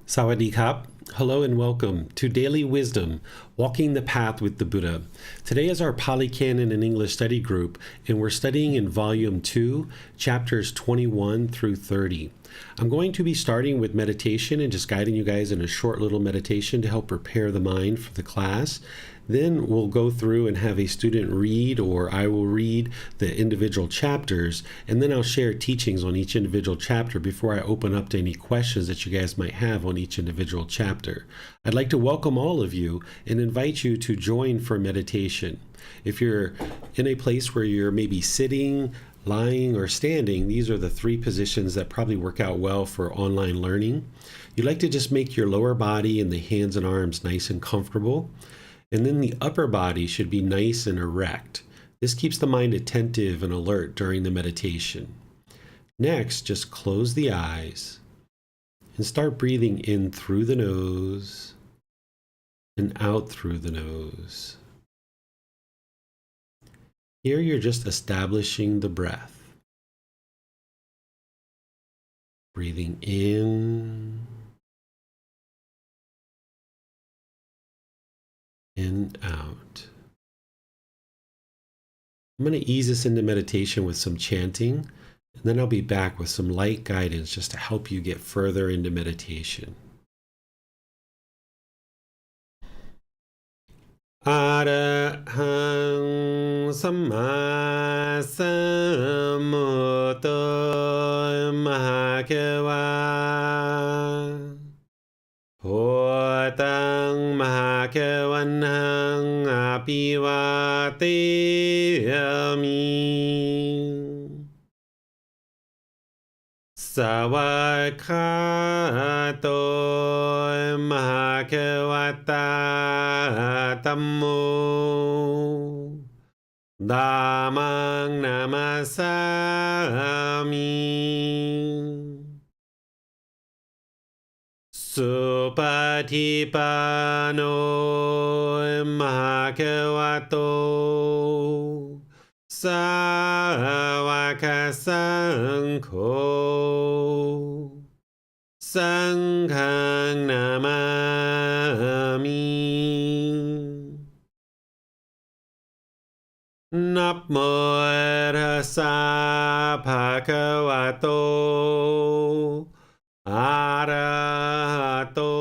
Sawadee Kap. Hello and welcome to Daily Wisdom, Walking the Path with the Buddha. Today is our Pali Canon and English study group, and we're studying in Volume 2, Chapters 21 through 30. I'm going to be starting with meditation and just guiding you guys in a short little meditation to help prepare the mind for the class. Then we'll go through and have a student read, or I will read the individual chapters, and then I'll share teachings on each individual chapter before I open up to any questions that you guys might have on each individual chapter. I'd like to welcome all of you and invite you to join for meditation. If you're in a place where you're maybe sitting, lying, or standing, these are the three positions that probably work out well for online learning. You'd like to just make your lower body and the hands and arms nice and comfortable. And then the upper body should be nice and erect. This keeps the mind attentive and alert during the meditation. Next, just close the eyes and start breathing in through the nose and out through the nose. Here you're just establishing the breath. Breathing in and out. I'm going to ease this into meditation with some chanting, and then I'll be back with some light guidance just to help you get further into meditation. Arahang Samma Sambuddho Mahakeva Hotang Mahakavanhang Apivateyami Savakato Mahakavata Tammo Dhammang Namasami Supatipano Mahakavato Sāvaka Saṅkho Saṅghang Namami Namo Tassa Bhagavato Arahato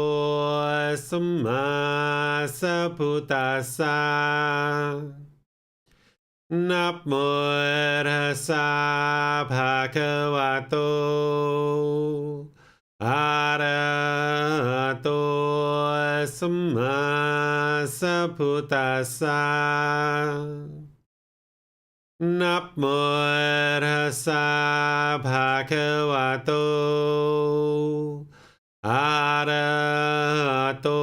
Samma Sambuddhassa Namo Tassa Bhagavato Arahato Samma Sambuddhassa Namo Tassa Bhagavato Arahato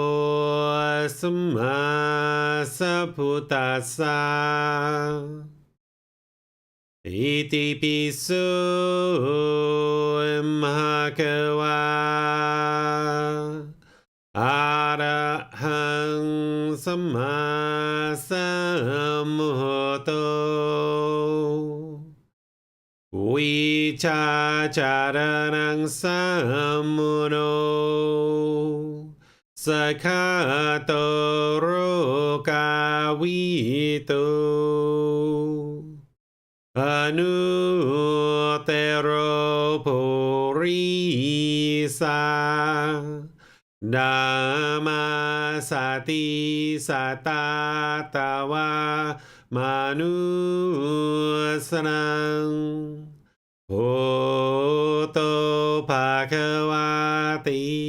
Samma Sambuddhassa Iti Pisu Mahakava Arahang Samma Sambuddho Vicacaranang Sammuno Sakhato Rokavito Anutero Purisa Dhamma Sati Satatawa Manusarang Hoto Bhagavati.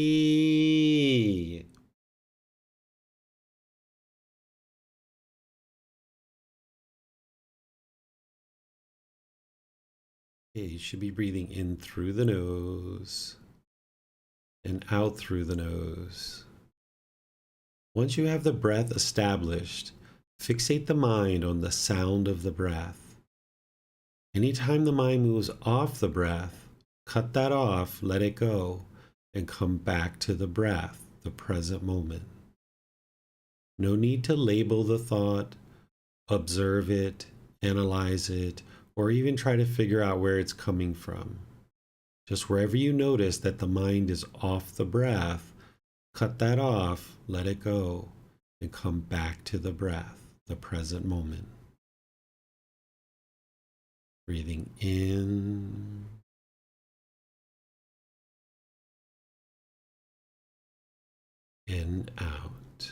Okay, you should be breathing in through the nose and out through the nose. Once you have the breath established, fixate the mind on the sound of the breath. Anytime the mind moves off the breath, cut that off, let it go, and come back to the breath, the present moment. No need to label the thought, observe it, analyze it, or even try to figure out where it's coming from. Just wherever you notice that the mind is off the breath, Cut that off, let it go, and come back to the breath, the present moment. Breathing in and out.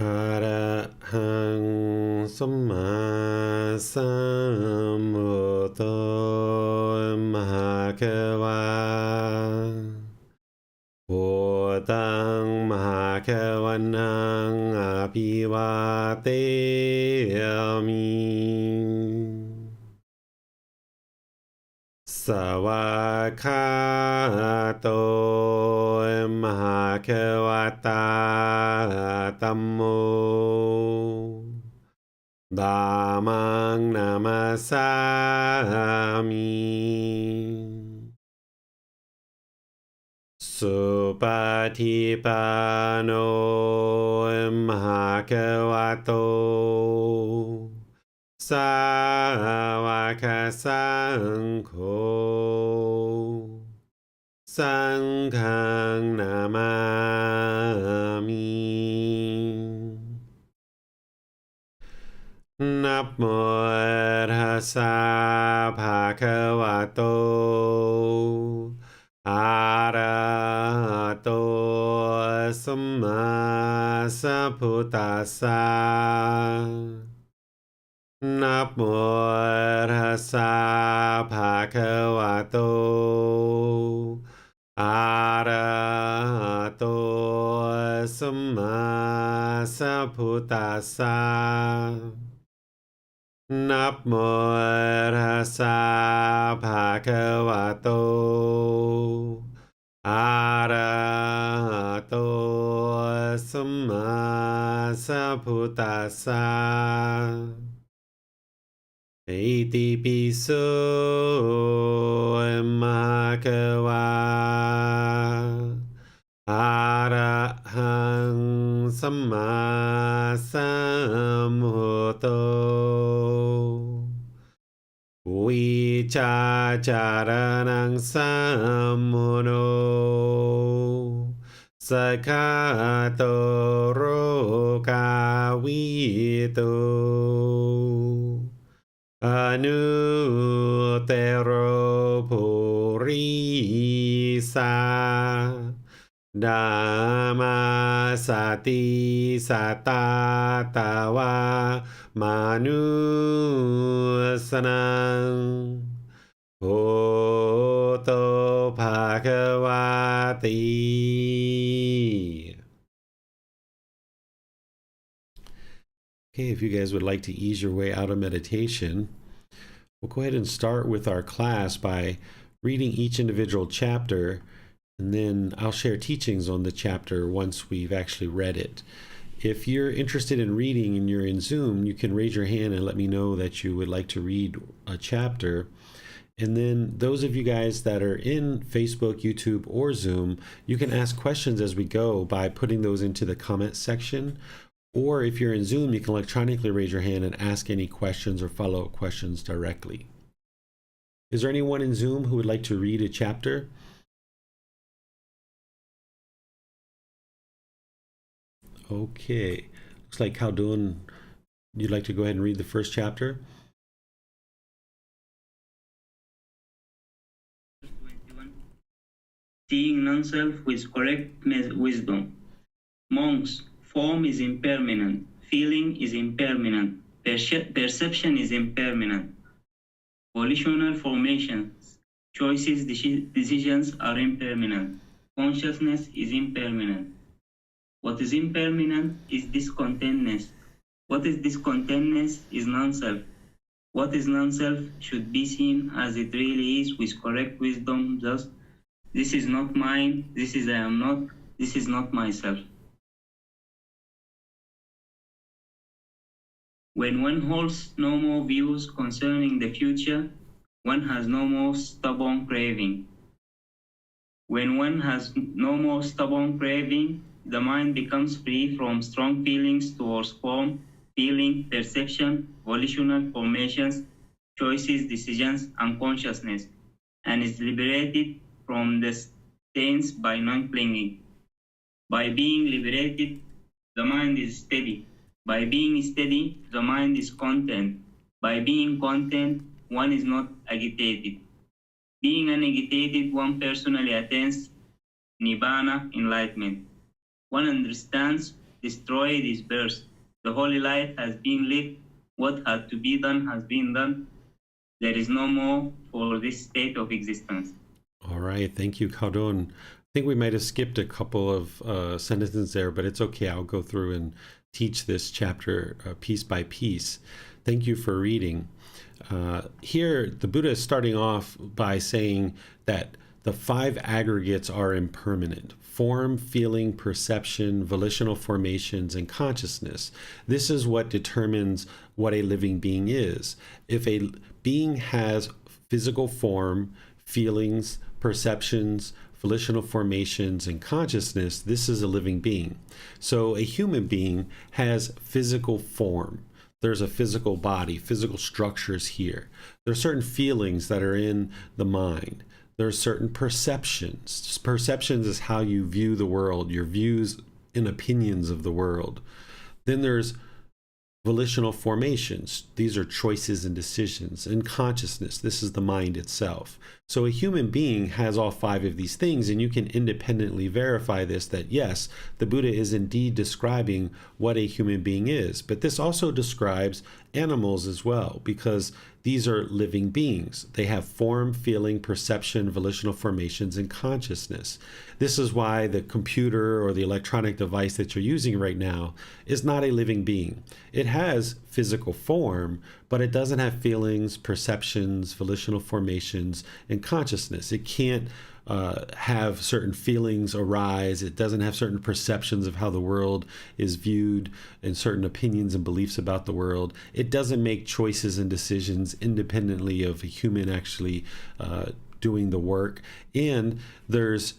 อะระหังสัมมาสัมพุทโธมหาเขวาพุทธังมหาเขวันังอภิวาเทมิสวากขาโตมหาเขวตาธัมโมธัมมังนามัสสามิสุปฏิปันโนมหาเขวโตสาวกสังโฆสังฆังนามามินะโมตัสสะภะคะวะโตอะระหะโตสัมมาสัมพุทธัสสะนะโมตัสสะภะคะวะโตอะระหะโตสัมมาสัมพุทธัสสะนะโมตัสสะภะคะวะโตอะระหะโตสัมมาสัมพุทธัสสะอิติปิโสมะคะวะอะระหังสัมมาสัมพุทโธวิชาจารณังสัมมุโนสกขาโตโรกาวิโตอนุเตโรภูริสาดามาสติสัตตาตาวามานุสนังโหโตภะคะวาติ Okay, if you guys would like to ease your way out of meditation, we'll go ahead and start with our class by reading each individual chapter, and then I'll share teachings on the chapter once we've actually read it. If you're interested in reading and you're in Zoom, you can raise your hand and let me know that you would like to read a chapter. And then those of you guys that are in Facebook, YouTube, or Zoom, you can ask questions as we go by putting those into the comment section. Or if you're in Zoom, you can electronically raise your hand and ask any questions or follow-up questions directly. Is there anyone in Zoom who would like to read a chapter? Okay. Looks like Khaldun, you'd like to go ahead and read the first chapter? 21. Seeing non-self with correct wisdom. Monks, form is impermanent, feeling is impermanent, perception is impermanent. Volitional formations, choices, decisions are impermanent. Consciousness is impermanent. What is impermanent is discontentness. What is discontentness is non-self. What is non-self should be seen as it really is with correct wisdom, thus, this is not mine, this is I am not, this is not myself. When one holds no more views concerning the future, one has no more stubborn craving. When one has no more stubborn craving, the mind becomes free from strong feelings towards form, feeling, perception, volitional formations, choices, decisions, and consciousness, and is liberated from the stains by non-clinging. By being liberated, the mind is steady. By being steady, the mind is content. By being content, one is not agitated. Being unagitated, one personally attains Nibbana, enlightenment. One understands destroyed is birth. The holy light has been lit. What had to be done has been done. There is no more for this state of existence. All right. Thank you, Khaldun. I think we might have skipped a couple of sentences there, but it's okay. I'll go through and teach this chapter piece by piece. Thank you for reading. Here, the Buddha is starting off by saying that the 5 aggregates are impermanent: form, feeling, perception, volitional formations, and consciousness. This is what determines what a living being is. If a being has physical form, feelings, perceptions, volitional formations, and consciousness, this is a living being. So a human being has physical form. There's a physical body, physical structures here. There are certain feelings that are in the mind. There are certain perceptions. Perceptions is how you view the world, your views and opinions of the world. Then there's volitional formations. These are choices and decisions. And consciousness, this is the mind itself. So a human being has all 5 of these things, and you can independently verify this, that yes, the Buddha is indeed describing what a human being is. But this also describes animals as well, because these are living beings. They have form, feeling, perception, volitional formations, and consciousness. This is why the computer or the electronic device that you're using right now is not a living being. It has physical form, but it doesn't have feelings, perceptions, volitional formations, and consciousness. It can't have certain feelings arise. It doesn't have certain perceptions of how the world is viewed and certain opinions and beliefs about the world. It doesn't make choices and decisions independently of a human actually doing the work. And there's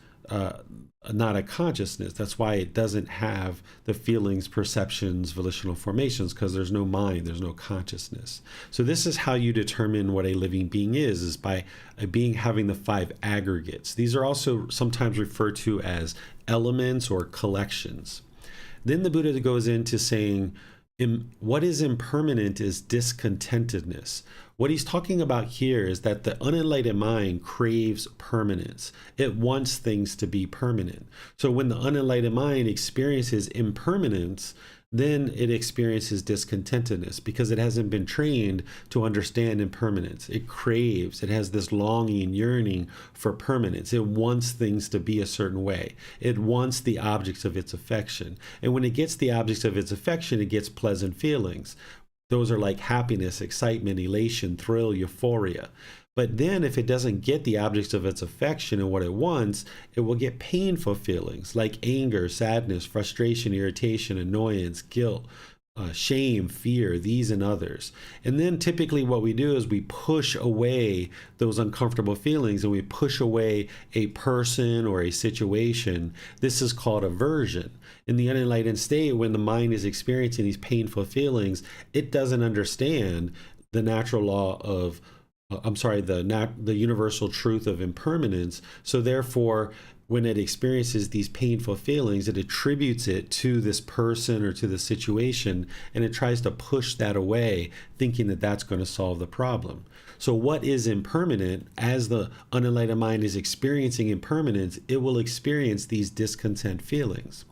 not a consciousness. That's why it doesn't have the feelings, perceptions, volitional formations, because there's no mind, there's no consciousness. So this is how you determine what a living being is by a being having the 5 aggregates. These are also sometimes referred to as elements or collections. Then the Buddha goes into saying, what is impermanent is discontentedness. What he's talking about here is that the unenlightened mind craves permanence. It wants things to be permanent. So when the unenlightened mind experiences impermanence, then it experiences discontentedness because it hasn't been trained to understand impermanence. It craves, it has this longing, yearning for permanence. It wants things to be a certain way. It wants the objects of its affection. And when it gets the objects of its affection, it gets pleasant feelings. Those are like happiness, excitement, elation, thrill, euphoria. But then if it doesn't get the objects of its affection and what it wants, it will get painful feelings like anger, sadness, frustration, irritation, annoyance, guilt, shame, fear, these and others. And then typically what we do is we push away those uncomfortable feelings and we push away a person or a situation. This is called aversion. In the unenlightened state, when the mind is experiencing these painful feelings, it doesn't understand the natural law of the universal truth of impermanence. So therefore, when it experiences these painful feelings, it attributes it to this person or to the situation, and it tries to push that away, thinking that that's going to solve the problem. So what is impermanent? As the unenlightened mind is experiencing impermanence, it will experience these discontent feelings.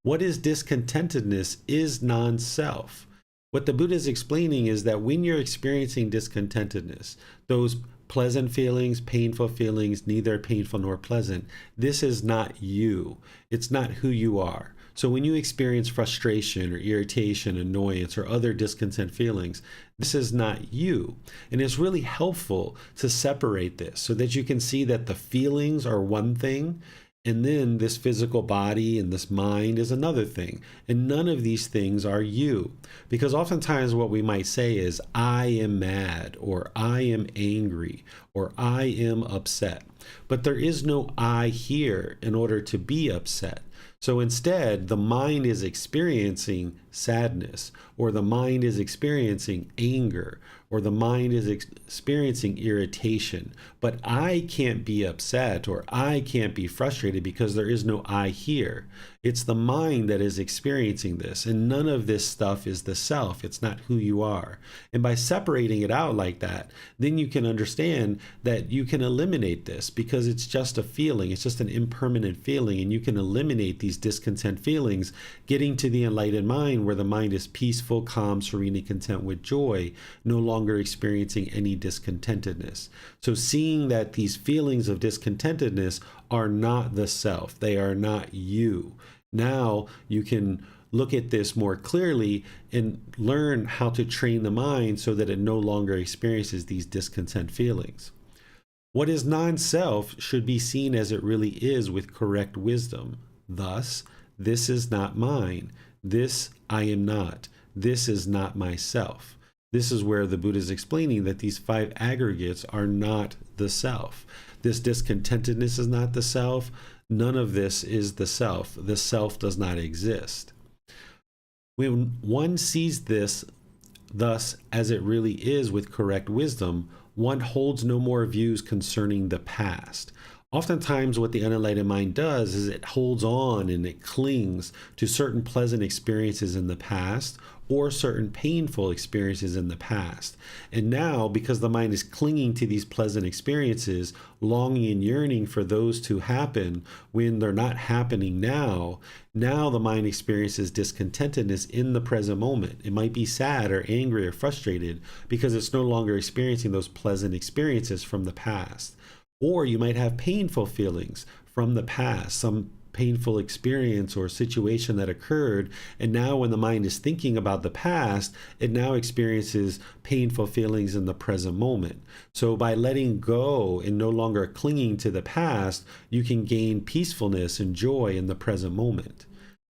What is discontentedness is non-self. What the Buddha is explaining is that when you're experiencing discontentedness, those pleasant feelings, painful feelings, neither painful nor pleasant, this is not you. It's not who you are. So when you experience frustration or irritation, annoyance, or other discontent feelings, this is not you. And it's really helpful to separate this so that you can see that the feelings are one thing, and then this physical body and this mind is another thing. And none of these things are you. Because oftentimes what we might say is, I am mad, or I am angry, or I am upset. But there is no I here in order to be upset. So instead, the mind is experiencing sadness, or the mind is experiencing anger, or the mind is experiencing irritation. But I can't be upset or I can't be frustrated because there is no I here. It's the mind that is experiencing this, and none of this stuff is the self. It's not who you are. And by separating it out like that, then you can understand that you can eliminate this because it's just a feeling. It's just an impermanent feeling, and you can eliminate these discontent feelings, getting to the enlightened mind where the mind is peaceful, calm, serene, and content with joy, no longer experiencing any discontentedness. So seeing that these feelings of discontentedness are not the self, they are not you. Now you can look at this more clearly and learn how to train the mind so that it no longer experiences these discontent feelings. What is non-self should be seen as it really is with correct wisdom. Thus, this is not mine. This I am not. This is not myself. This is where the Buddha is explaining that these 5 aggregates are not the self. This discontentedness is not the self. None of this is the self. The self does not exist. When one sees this thus as it really is with correct wisdom, one holds no more views concerning the past. Oftentimes what the unenlightened mind does is it holds on and it clings to certain pleasant experiences in the past or certain painful experiences in the past. And now, because the mind is clinging to these pleasant experiences, longing and yearning for those to happen when they're not happening now the mind experiences discontentedness in the present moment. It might be sad or angry or frustrated because it's no longer experiencing those pleasant experiences from the past. Or you might have painful feelings from the past, some painful experience or situation that occurred, and now when the mind is thinking about the past, it now experiences painful feelings in the present moment. So by letting go and no longer clinging to the past, you can gain peacefulness and joy in the present moment.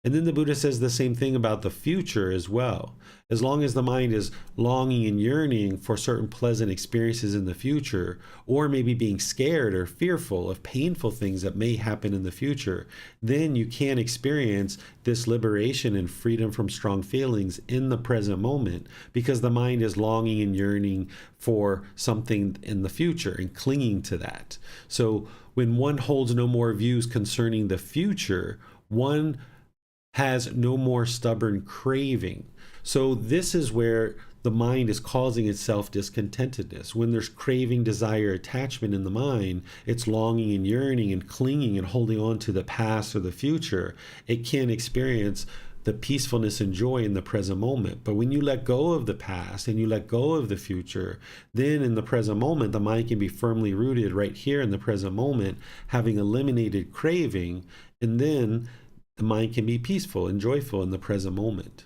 And then the Buddha says the same thing about the future as well. As long as the mind is longing and yearning for certain pleasant experiences in the future, or maybe being scared or fearful of painful things that may happen in the future, then you can experience this liberation and freedom from strong feelings in the present moment because the mind is longing and yearning for something in the future and clinging to that. So when one holds no more views concerning the future, one has no more stubborn craving. So this is where the mind is causing itself discontentedness. When there's craving, desire, attachment in the mind, it's longing and yearning and clinging and holding on to the past or the future. It can't experience the peacefulness and joy in the present moment. But when you let go of the past and you let go of the future, then in the present moment, the mind can be firmly rooted right here in the present moment, having eliminated craving, and then the mind can be peaceful and joyful in the present moment.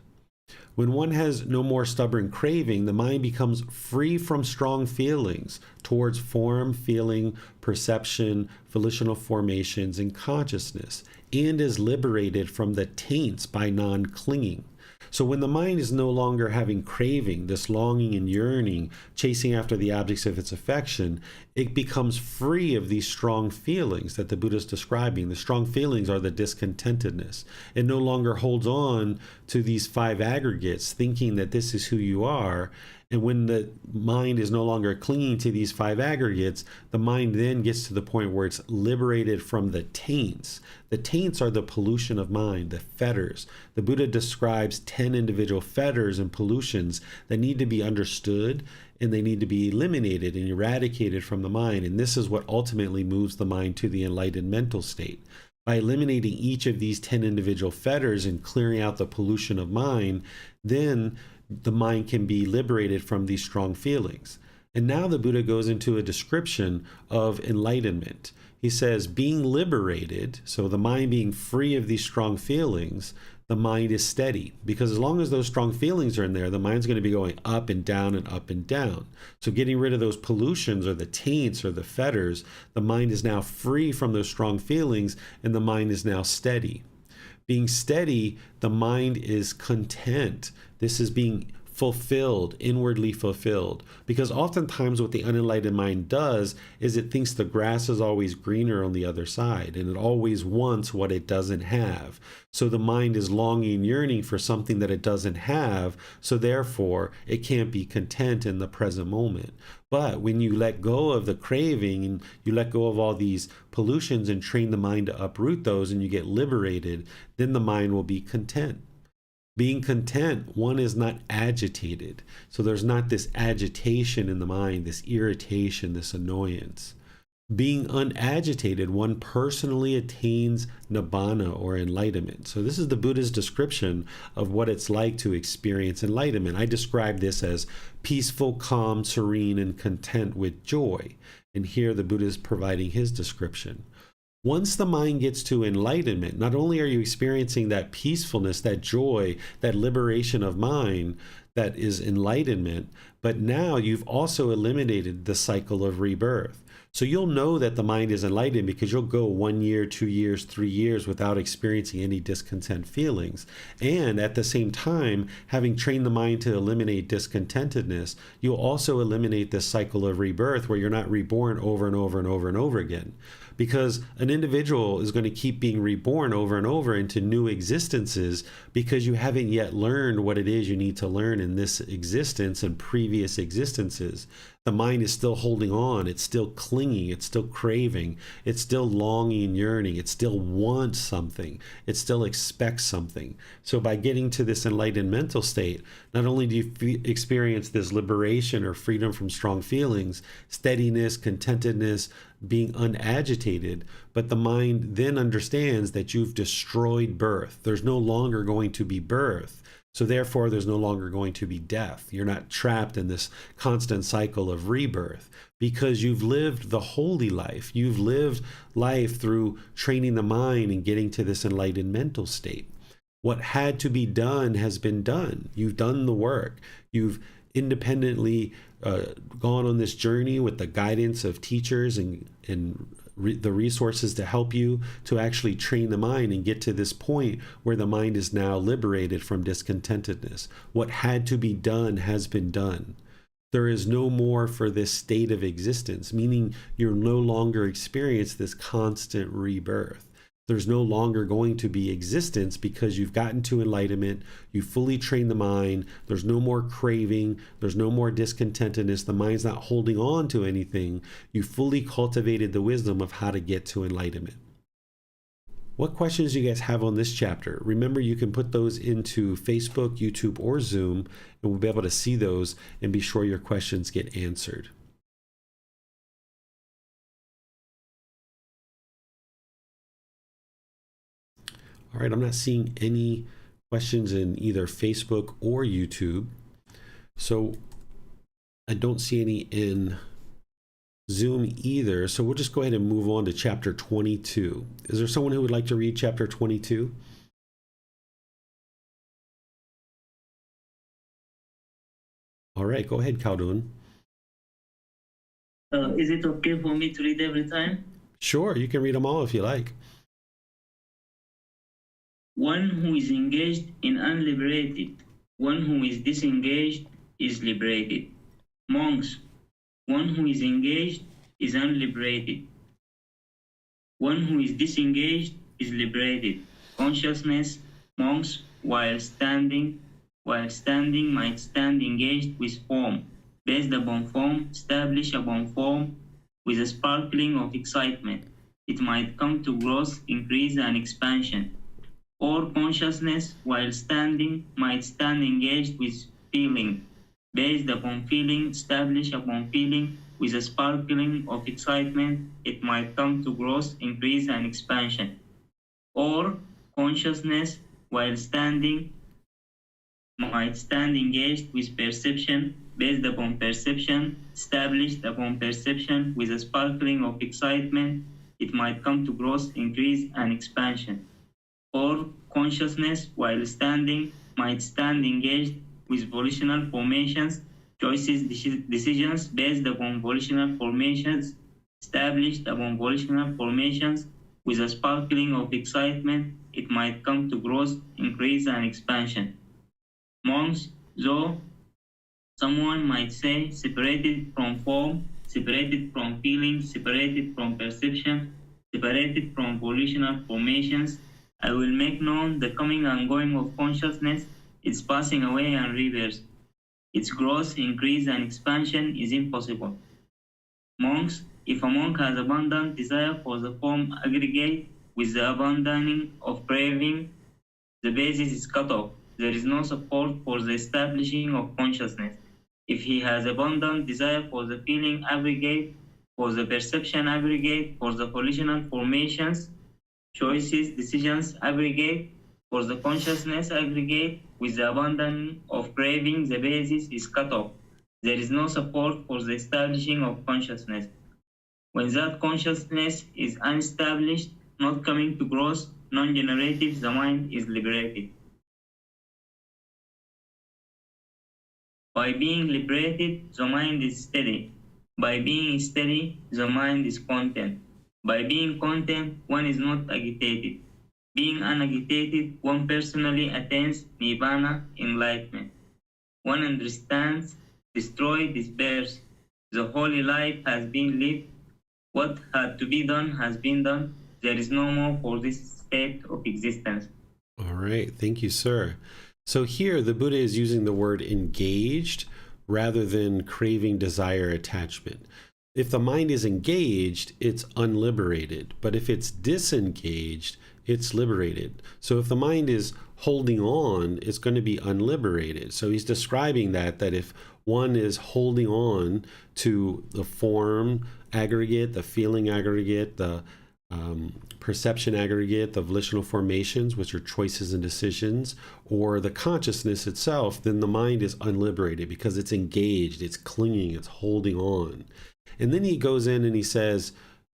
When one has no more stubborn craving, the mind becomes free from strong feelings towards form, feeling, perception, volitional formations, and consciousness, and is liberated from the taints by non-clinging. So when the mind is no longer having craving, this longing and yearning, chasing after the objects of its affection, it becomes free of these strong feelings that the Buddha is describing. The strong feelings are the discontentedness. It no longer holds on to these 5 aggregates, thinking that this is who you are. And when the mind is no longer clinging to these 5 aggregates, the mind then gets to the point where it's liberated from the taints. The taints are the pollution of mind, the fetters. The Buddha describes 10 individual fetters and pollutions that need to be understood, and they need to be eliminated and eradicated from the mind. And this is what ultimately moves the mind to the enlightened mental state. By eliminating each of these 10 individual fetters and clearing out the pollution of mind, then the mind can be liberated from these strong feelings. And now the Buddha goes into a description of enlightenment. He says, being liberated, so the mind being free of these strong feelings, the mind is steady. Because as long as those strong feelings are in there, the mind's going to be going up and down and up and down. So getting rid of those pollutions or the taints or the fetters, the mind is now free from those strong feelings and the mind is now steady. Being steady, the mind is content. This is being fulfilled, inwardly fulfilled. Because oftentimes what the unenlightened mind does is it thinks the grass is always greener on the other side, and it always wants what it doesn't have. So the mind is longing, yearning for something that it doesn't have, so therefore it can't be content in the present moment. But when you let go of the craving and you let go of all these pollutions and train the mind to uproot those and you get liberated, then the mind will be content. Being content, one is not agitated. So there's not this agitation in the mind, this irritation, this annoyance. Being unagitated, one personally attains nibbana or enlightenment. So this is the Buddha's description of what it's like to experience enlightenment. I describe this as peaceful, calm, serene, and content with joy. And here the Buddha is providing his description. Once the mind gets to enlightenment, not only are you experiencing that peacefulness, that joy, that liberation of mind that is enlightenment, but now you've also eliminated the cycle of rebirth. So you'll know that the mind is enlightened because you'll go 1 year, 2 years, 3 years without experiencing any discontent feelings. And at the same time, having trained the mind to eliminate discontentedness, you'll also eliminate this cycle of rebirth where you're not reborn over and over and over and over again. Because an individual is going to keep being reborn over and over into new existences because you haven't yet learned what it is you need to learn in this existence and previous existences. The mind is still holding on, it's still clinging, it's still craving, it's still longing, yearning, it still wants something, it still expects something. So by getting to this enlightened mental state, not only do you experience this liberation or freedom from strong feelings, steadiness, contentedness, being unagitated, but the mind then understands that you've destroyed birth. There's no longer going to be birth. So therefore, there's no longer going to be death. You're not trapped in this constant cycle of rebirth because you've lived the holy life. You've lived life through training the mind and getting to this enlightened mental state. What had to be done has been done. You've done the work. You've independently gone on this journey with the guidance of teachers and the resources to help you to actually train the mind and get to this point where the mind is now liberated from discontentedness. What had to be done has been done. There is no more for this state of existence, meaning you're no longer experience this constant rebirth. There's no longer going to be existence because you've gotten to enlightenment, you fully trained the mind, there's no more craving, there's no more discontentedness, the mind's not holding on to anything. You fully cultivated the wisdom of how to get to enlightenment. What questions do you guys have on this chapter? Remember, you can put those into Facebook, YouTube, or Zoom, and we'll be able to see those and be sure your questions get answered. All right, I'm not seeing any questions in either Facebook or YouTube. So I don't see any in Zoom either. So we'll just go ahead and move on to chapter 22. Is there someone who would like to read chapter 22? All right, go ahead, Khaldun. Is it okay for me to read every time? Sure, you can read them all if you like. One who is engaged in unliberated, one who is disengaged is liberated. Monks, one who is engaged is unliberated. One who is disengaged is liberated. Consciousness, monks, while standing might stand engaged with form, based upon form, established upon form, with a sparkling of excitement. It might come to growth, increase, and expansion. Or consciousness, while standing, might stand engaged with feeling, based upon feeling, established upon feeling, with a sparkling of excitement. It might come to growth, increase, and expansion. Or consciousness, while standing, might stand engaged with perception, based upon perception, established upon perception, with a sparkling of excitement. It might come to growth, increase, and expansion. Or consciousness, while standing, might stand engaged with volitional formations, choices, decisions based upon volitional formations, established upon volitional formations, with a sparkling of excitement. It might come to growth, increase, and expansion. Monks, though Someone might say separated from form, separated from feeling, separated from perception, separated from volitional formations. I will make known the coming and going of consciousness, its passing away and rebirth. Its growth, increase, and expansion is impossible. Monks, if a monk has abundant desire for the form aggregate with the abandoning of craving, the basis is cut off. There is no support for the establishing of consciousness. If he has abundant desire for the feeling aggregate, for the perception aggregate, for the volitional formations, choices, decisions aggregate, for the consciousness aggregate, with the abandoning of craving, the basis is cut off. There is no support for the establishing of consciousness. When that consciousness is unestablished, not coming to growth, non-generative, the mind is liberated. By being liberated, the mind is steady. By being steady, the mind is content. By being content, one is not agitated. Being unagitated, one personally attains Nibbana, enlightenment. One understands, destroy, disperse. The holy life has been lived. What had to be done has been done. There is no more for this state of existence. All right. Thank you, sir. So here the Buddha is using the word engaged rather than craving, desire, attachment. If the mind is engaged, it's unliberated. But if it's disengaged, it's liberated. So if the mind is holding on, it's going to be unliberated. So he's describing that if one is holding on to the form aggregate, the feeling aggregate, the perception aggregate, the volitional formations, which are choices and decisions, or the consciousness itself, then the mind is unliberated because it's engaged, it's clinging, it's holding on. And then he goes in and he says,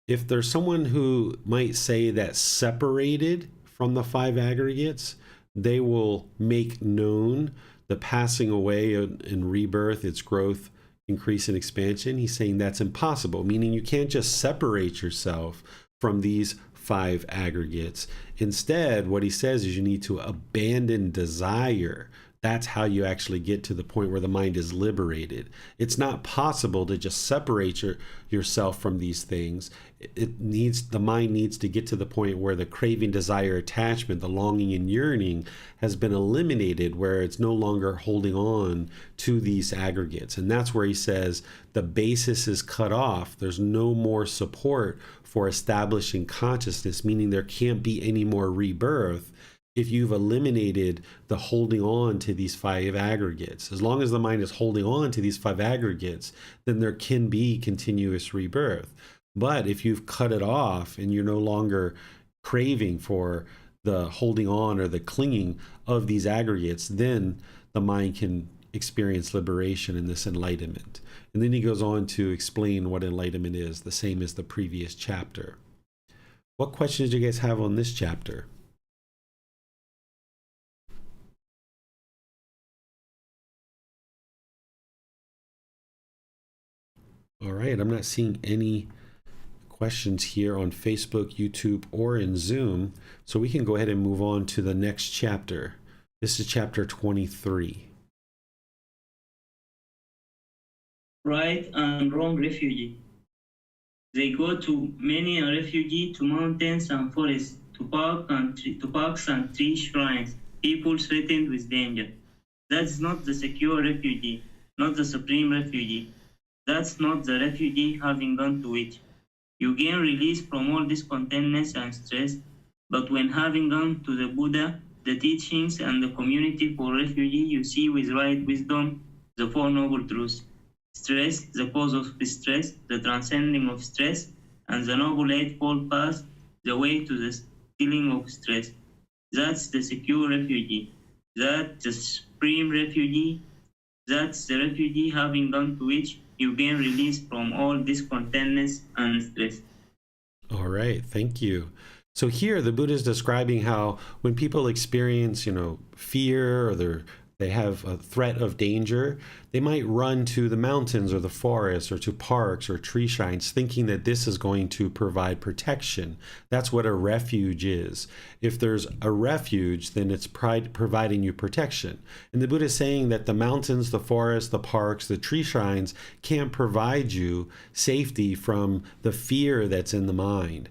if there's someone who might say that separated from the five aggregates, they will make known the passing away and rebirth, its growth, increase, and expansion. He's saying that's impossible, meaning you can't just separate yourself from these five aggregates. Instead, what he says is you need to abandon desire. That's how you actually get to the point where the mind is liberated. It's not possible to just separate yourself from these things. The mind needs to get to the point where the craving, desire, attachment, the longing and yearning has been eliminated, where it's no longer holding on to these aggregates. And that's where he says the basis is cut off. There's no more support for establishing consciousness, meaning there can't be any more rebirth if you've eliminated the holding on to these five aggregates. As long as the mind is holding on to these five aggregates, then there can be continuous rebirth. But if you've cut it off and you're no longer craving for the holding on or the clinging of these aggregates, then the mind can experience liberation in this enlightenment. And then he goes on to explain what enlightenment is, the same as the previous chapter. What questions do you guys have on this chapter? All right, I'm not seeing any questions here on Facebook, YouTube, or in Zoom, so we can go ahead and move on to the next chapter. This is chapter 23. Right and wrong refugee. They go to many a refugee, to mountains and forests, to parks and tree shrines, people threatened with danger. That's not the secure refugee, not the supreme refugee. That's not the refugee having gone to which you gain release from all discontentness and stress. But when having gone to the Buddha, the teachings, and the community for refugee, you see with right wisdom the Four Noble Truths. Stress, the cause of distress, the transcending of stress, and the Noble Eightfold Path, the way to the stilling of stress. That's the secure refugee. That's the supreme refugee. That's the refugee having gone to which you gain release from all discontentness and stress. All right, thank you. So here the Buddha is describing how when people experience, fear, or they have a threat of danger, they might run to the mountains or the forests or to parks or tree shrines thinking that this is going to provide protection. That's what a refuge is. If there's a refuge, then it's providing you protection. And the Buddha is saying that the mountains, the forests, the parks, the tree shrines can't provide you safety from the fear that's in the mind.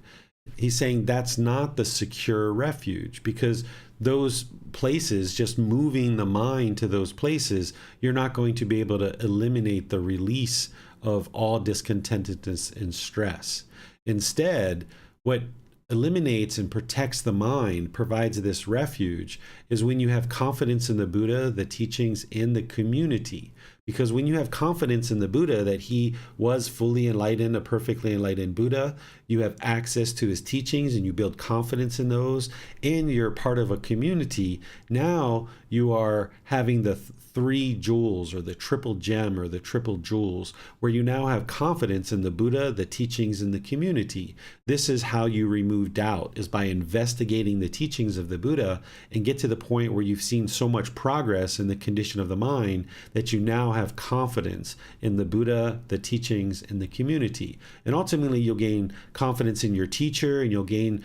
He's saying that's not the secure refuge, because those places, just moving the mind to those places, you're not going to be able to eliminate the release of all discontentedness and stress. Instead, what eliminates and protects the mind, provides this refuge, is when you have confidence in the Buddha, the teachings, and the community. Because when you have confidence in the Buddha that he was fully enlightened, a perfectly enlightened Buddha, you have access to his teachings and you build confidence in those, and you're part of a community. Now you are having the three jewels, or the triple gem, or the triple jewels, where you now have confidence in the Buddha, the teachings, and the community. This is how you remove doubt, is by investigating the teachings of the Buddha and get to the point where you've seen so much progress in the condition of the mind that you now have confidence in the Buddha, the teachings, and the community. And ultimately, you'll gain confidence in your teacher, and you'll gain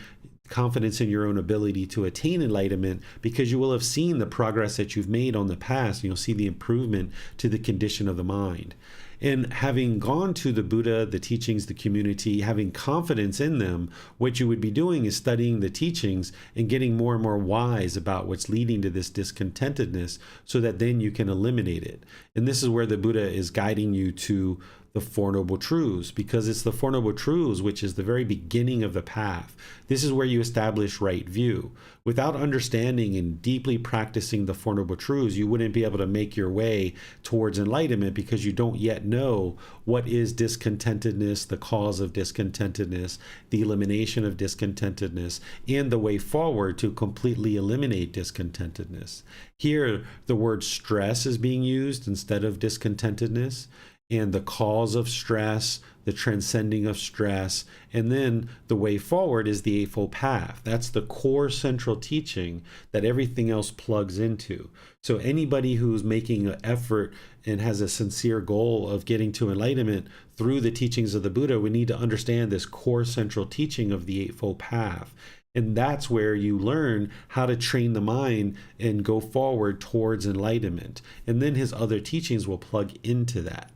confidence in your own ability to attain enlightenment, because you will have seen the progress that you've made on the past, and you'll see the improvement to the condition of the mind. And having gone to the Buddha, the teachings, the community, having confidence in them, what you would be doing is studying the teachings and getting more and more wise about what's leading to this discontentedness, so that then you can eliminate it. And this is where the Buddha is guiding you to the Four Noble Truths, because it's the Four Noble Truths which is the very beginning of the path. This is where you establish right view. Without understanding and deeply practicing the Four Noble Truths, you wouldn't be able to make your way towards enlightenment, because you don't yet know what is discontentedness, the cause of discontentedness, the elimination of discontentedness, and the way forward to completely eliminate discontentedness. Here, the word stress is being used instead of discontentedness, and the cause of stress, the transcending of stress, and then the way forward is the Eightfold Path. That's the core central teaching that everything else plugs into. So anybody who's making an effort and has a sincere goal of getting to enlightenment through the teachings of the Buddha, we need to understand this core central teaching of the Eightfold Path. And that's where you learn how to train the mind and go forward towards enlightenment. And then his other teachings will plug into that.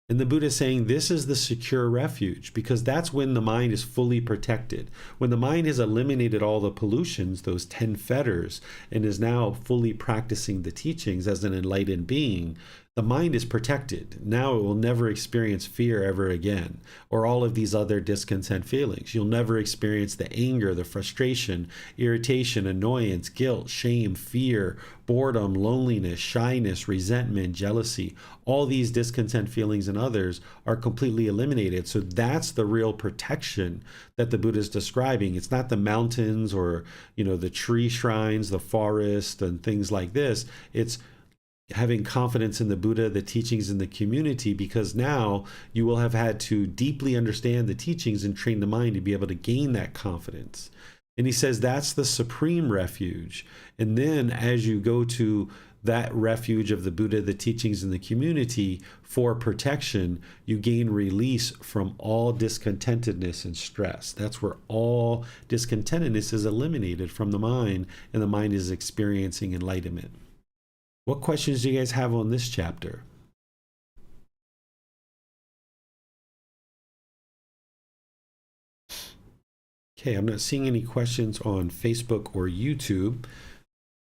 And the Buddha is saying this is the secure refuge, because that's when the mind is fully protected. When the mind has eliminated all the pollutions, those 10 fetters, and is now fully practicing the teachings as an enlightened being, the mind is protected. Now it will never experience fear ever again, or all of these other discontent feelings. You'll never experience the anger, the frustration, irritation, annoyance, guilt, shame, fear, boredom, loneliness, shyness, resentment, jealousy. All these discontent feelings in others are completely eliminated. So that's the real protection that the Buddha is describing. It's not the mountains or, the tree shrines, the forest, and things like this. It's having confidence in the Buddha, the teachings, and the community, because now you will have had to deeply understand the teachings and train the mind to be able to gain that confidence. And he says that's the supreme refuge. And then as you go to that refuge of the Buddha, the teachings, and the community for protection, you gain release from all discontentedness and stress. That's where all discontentedness is eliminated from the mind, and the mind is experiencing enlightenment. What questions do you guys have on this chapter? Okay, I'm not seeing any questions on Facebook or YouTube.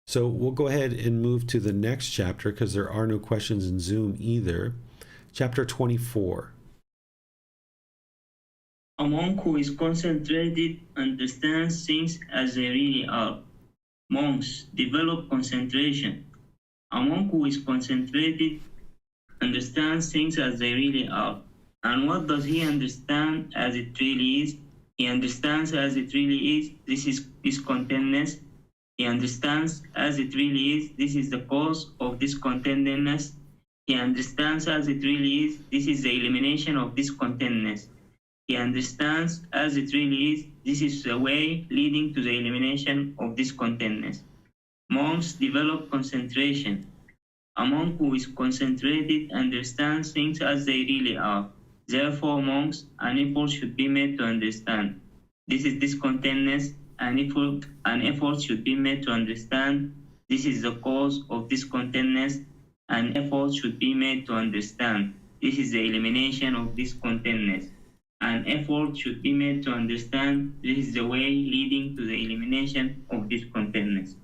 So we'll go ahead and move to the next chapter, because there are no questions in Zoom either. Chapter 24. A monk who is concentrated understands things as they really are. Monks develop concentration. A monk who is concentrated understands things as they really are. And what does he understand as it really is? He understands as it really is, this is discontentedness. He understands as it really is, this is the cause of discontentedness. He understands as it really is, this is the elimination of discontentedness. He understands as it really is, this is the way leading to the elimination of discontentedness. Monks develop concentration. A monk who is concentrated understands things as they really are. Therefore, monks, an effort should be made to understand. This is discontentness. An effort should be made to understand. This is the cause of discontentness. An effort should be made to understand. This is the elimination of discontentness. An effort should be made to understand. This is the way leading to the elimination of discontentness.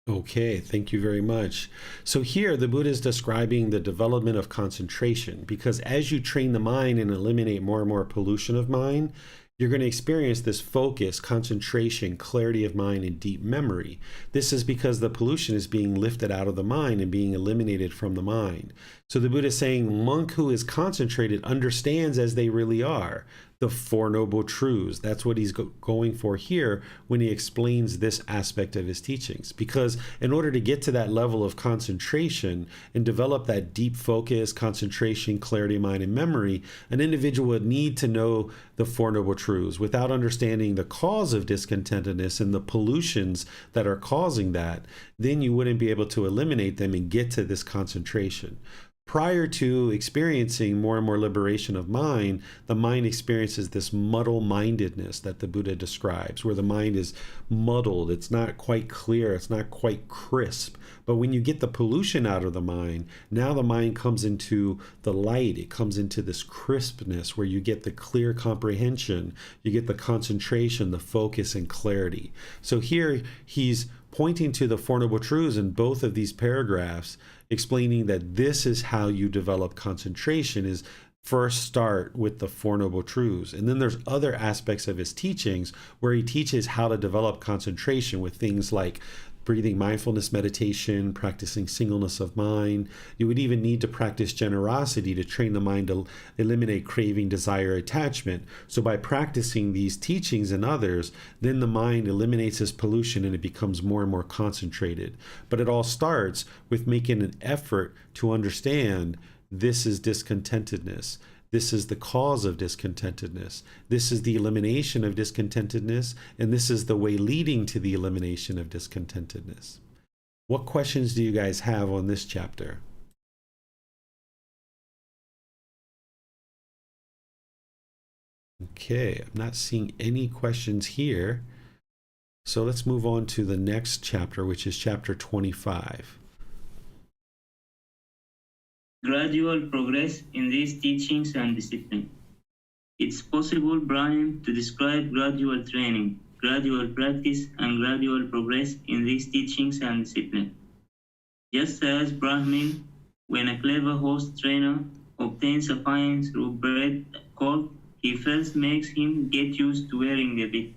Okay, thank you very much. So here the Buddha is describing the development of concentration, because as you train the mind and eliminate more and more pollution of mind, you're going to experience this focus, concentration, clarity of mind, and deep memory. This is because the pollution is being lifted out of the mind and being eliminated from the mind. So the Buddha is saying, monk who is concentrated understands as they really are the Four Noble Truths. That's what he's going for here when he explains this aspect of his teachings. Because in order to get to that level of concentration and develop that deep focus, concentration, clarity of mind, and memory, an individual would need to know the Four Noble Truths. Without understanding the cause of discontentedness and the pollutions that are causing that, then you wouldn't be able to eliminate them and get to this concentration. Prior to experiencing more and more liberation of mind, the mind experiences this muddle-mindedness that the Buddha describes, where the mind is muddled, it's not quite clear, it's not quite crisp. But when you get the pollution out of the mind, now the mind comes into the light, it comes into this crispness where you get the clear comprehension, you get the concentration, the focus, and clarity. So here he's pointing to the Four Noble Truths in both of these paragraphs, explaining that this is how you develop concentration, is first start with the Four Noble Truths. And then there's other aspects of his teachings where he teaches how to develop concentration with things like breathing mindfulness meditation, practicing singleness of mind. You would even need to practice generosity to train the mind to eliminate craving, desire, attachment. So by practicing these teachings and others, then the mind eliminates this pollution and it becomes more and more concentrated. But it all starts with making an effort to understand this is discontentedness. This is the cause of discontentedness. This is the elimination of discontentedness, and this is the way leading to the elimination of discontentedness. What questions do you guys have on this chapter? Okay, I'm not seeing any questions here. So let's move on to the next chapter, which is chapter 25. Gradual progress in these teachings and discipline. It's possible, Brian, to describe gradual training, gradual practice, and gradual progress in these teachings and discipline. Just as Brahmin, when a clever horse trainer obtains a fine through bred colt, he first makes him get used to wearing a bit,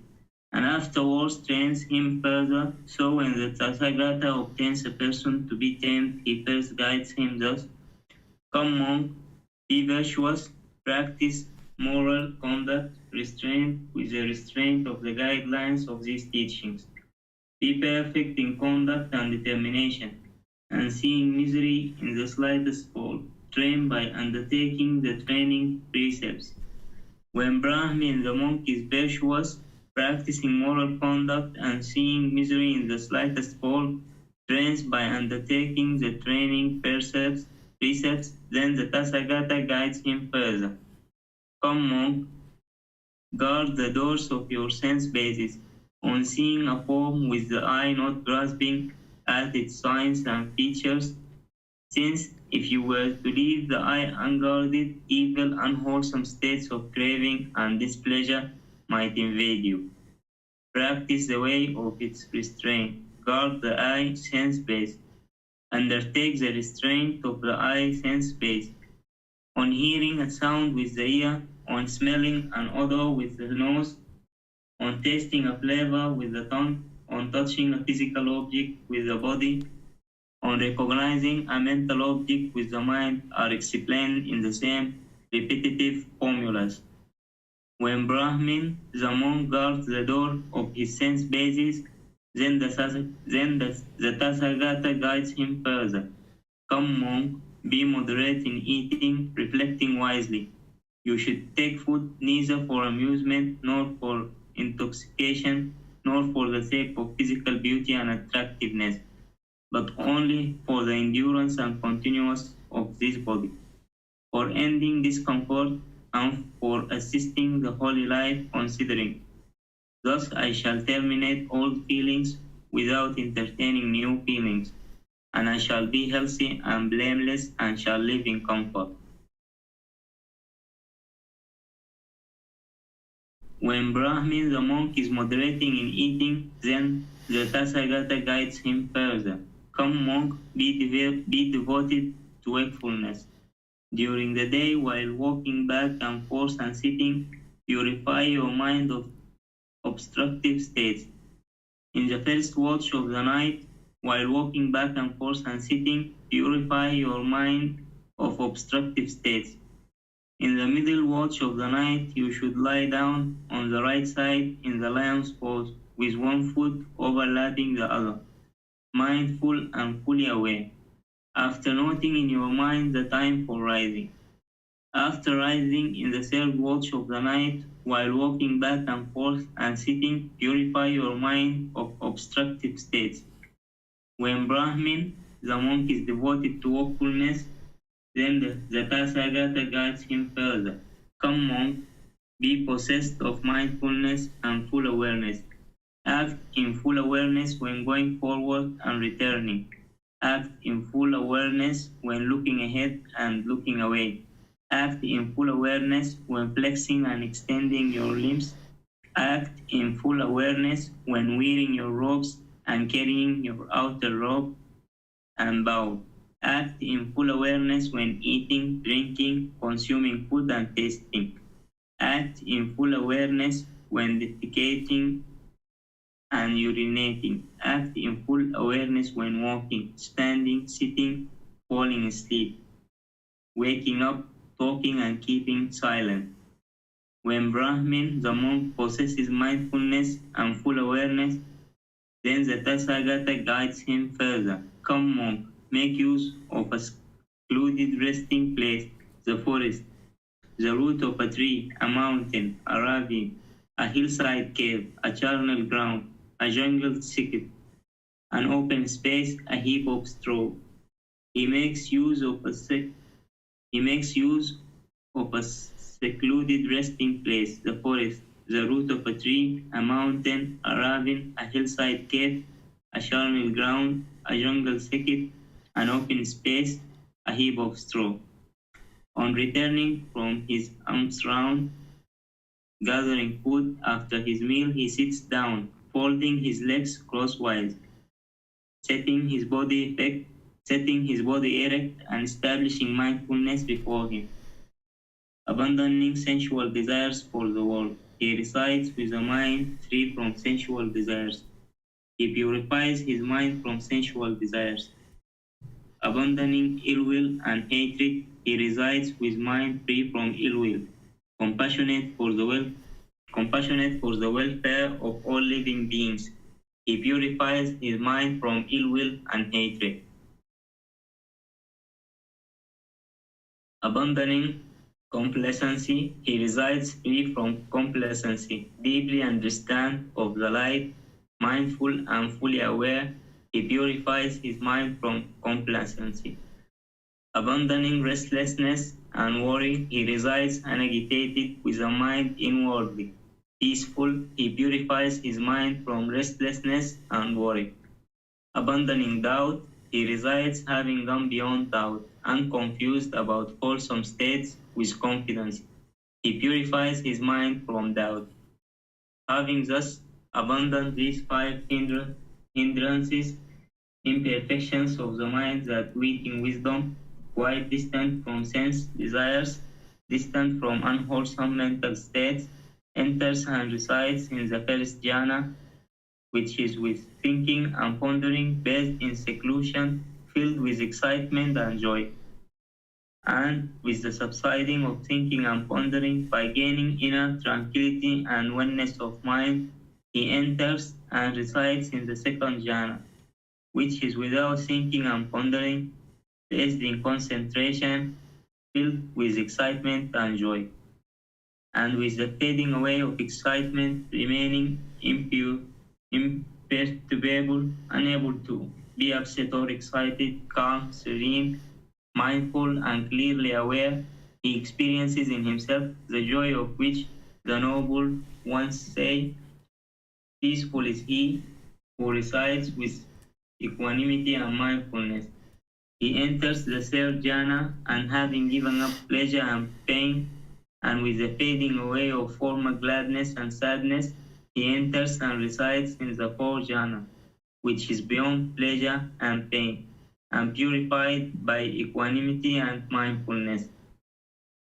and afterwards trains him further. So when the Tathagata obtains a person to be tamed, he first guides him thus: come, monk, be virtuous, practice moral conduct, restraint with the restraint of the guidelines of these teachings. Be perfect in conduct and determination, and seeing misery in the slightest fault, train by undertaking the training precepts. When Brahmin the monk is virtuous, practicing moral conduct and seeing misery in the slightest fault, trains by undertaking the training precepts, then the Tathagata guides him further. Come, monk, guard the doors of your sense bases, on seeing a form with the eye not grasping at its signs and features, since if you were to leave the eye unguarded, evil, unwholesome states of craving and displeasure might invade you. Practice the way of its restraint. Guard the eye sense base. Undertake the restraint of the eye sense base. On hearing a sound with the ear, on smelling an odor with the nose, on tasting a flavor with the tongue, on touching a physical object with the body, on recognizing a mental object with the mind are explained in the same repetitive formulas. When Brahmin, the monk, guards the door of his sense bases, then the Tathagata guides him further. Come, monk, be moderate in eating, reflecting wisely. You should take food neither for amusement, nor for intoxication, nor for the sake of physical beauty and attractiveness, but only for the endurance and continuance of this body, for ending discomfort, and for assisting the holy life considering. Thus I shall terminate old feelings without entertaining new feelings, and I shall be healthy and blameless and shall live in comfort. When Brahmin the monk is moderating in eating, then the Tathagata guides him further. Come monk, be devoted to wakefulness. During the day, while walking back and forth and sitting, purify your mind of obstructive states. In the first watch of the night, while walking back and forth and sitting, purify your mind of obstructive states. In the middle watch of the night, you should lie down on the right side in the lion's pose, with one foot overlapping the other, mindful and fully aware, after noting in your mind the time for rising. After rising in the third watch of the night, while walking back and forth and sitting, purify your mind of obstructive states. When Brahmin, the monk, is devoted to wakefulness, then the Tathagata guides him further. Come monk, be possessed of mindfulness and full awareness. Act in full awareness when going forward and returning. Act in full awareness when looking ahead and looking away. Act in full awareness when flexing and extending your limbs. Act in full awareness when wearing your robes and carrying your outer robe and bow. Act in full awareness when eating, drinking, consuming food and tasting. Act in full awareness when defecating and urinating. Act in full awareness when walking, standing, sitting, falling asleep, waking up, talking and keeping silent. When Brahmin, the monk, possesses mindfulness and full awareness, then the Tathagata guides him further. Come monk, make use of a secluded resting place, the forest, the root of a tree, a mountain, a ravine, a hillside cave, a charnel ground, a jungle thicket, an open space, a heap of straw. He makes use of a secluded resting place, the forest, the root of a tree, a mountain, a ravine, a hillside cave, a charnel ground, a jungle thicket, an open space, a heap of straw. On returning from his alms round, gathering food after his meal, he sits down, folding his legs crosswise, setting his body erect and establishing mindfulness before him. Abandoning sensual desires for the world, he resides with a mind free from sensual desires. He purifies his mind from sensual desires. Abandoning ill will and hatred, he resides with mind free from ill will, compassionate for the welfare of all living beings. He purifies his mind from ill will and hatred. Abandoning complacency, he resides free from complacency, deeply understand of the light, mindful and fully aware. He purifies his mind from complacency. Abandoning restlessness and worry, he resides unagitated with a mind inwardly, peaceful. He purifies his mind from restlessness and worry. Abandoning doubt, he resides having gone beyond doubt, unconfused about wholesome states with confidence. He purifies his mind from doubt. Having thus abandoned these 5 hindrances, imperfections of the mind that weak in wisdom, quite distant from sense desires, distant from unwholesome mental states, enters and resides in the first jhana, which is with thinking and pondering, based in seclusion, filled with excitement and joy. And with the subsiding of thinking and pondering, by gaining inner tranquility and oneness of mind, he enters and resides in the second jhana, which is without thinking and pondering, based in concentration, filled with excitement and joy. And with the fading away of excitement, remaining imperturbable, unable to be upset or excited, calm, serene, mindful, and clearly aware, he experiences in himself the joy of which the noble ones say, peaceful is he who resides with equanimity and mindfulness. He enters the third jhana, and having given up pleasure and pain, and with the fading away of former gladness and sadness, he enters and resides in the fourth jhana, which is beyond pleasure and pain, and purified by equanimity and mindfulness.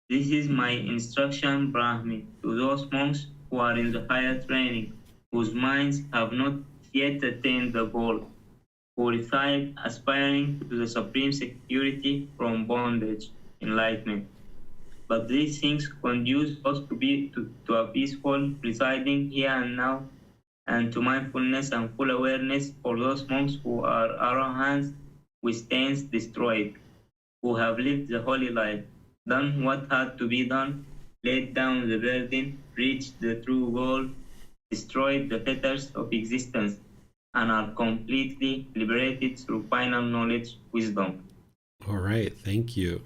This is my instruction, Brahmi, to those monks who are in the higher training, whose minds have not yet attained the goal, who reside aspiring to the supreme security from bondage, enlightenment. But these things conduce us to a peaceful residing here and now, and to mindfulness and full awareness for those monks who are arahants with stains destroyed, who have lived the holy life, done what had to be done, laid down the burden, reached the true goal, destroyed the fetters of existence, and are completely liberated through final knowledge, wisdom. All right, thank you.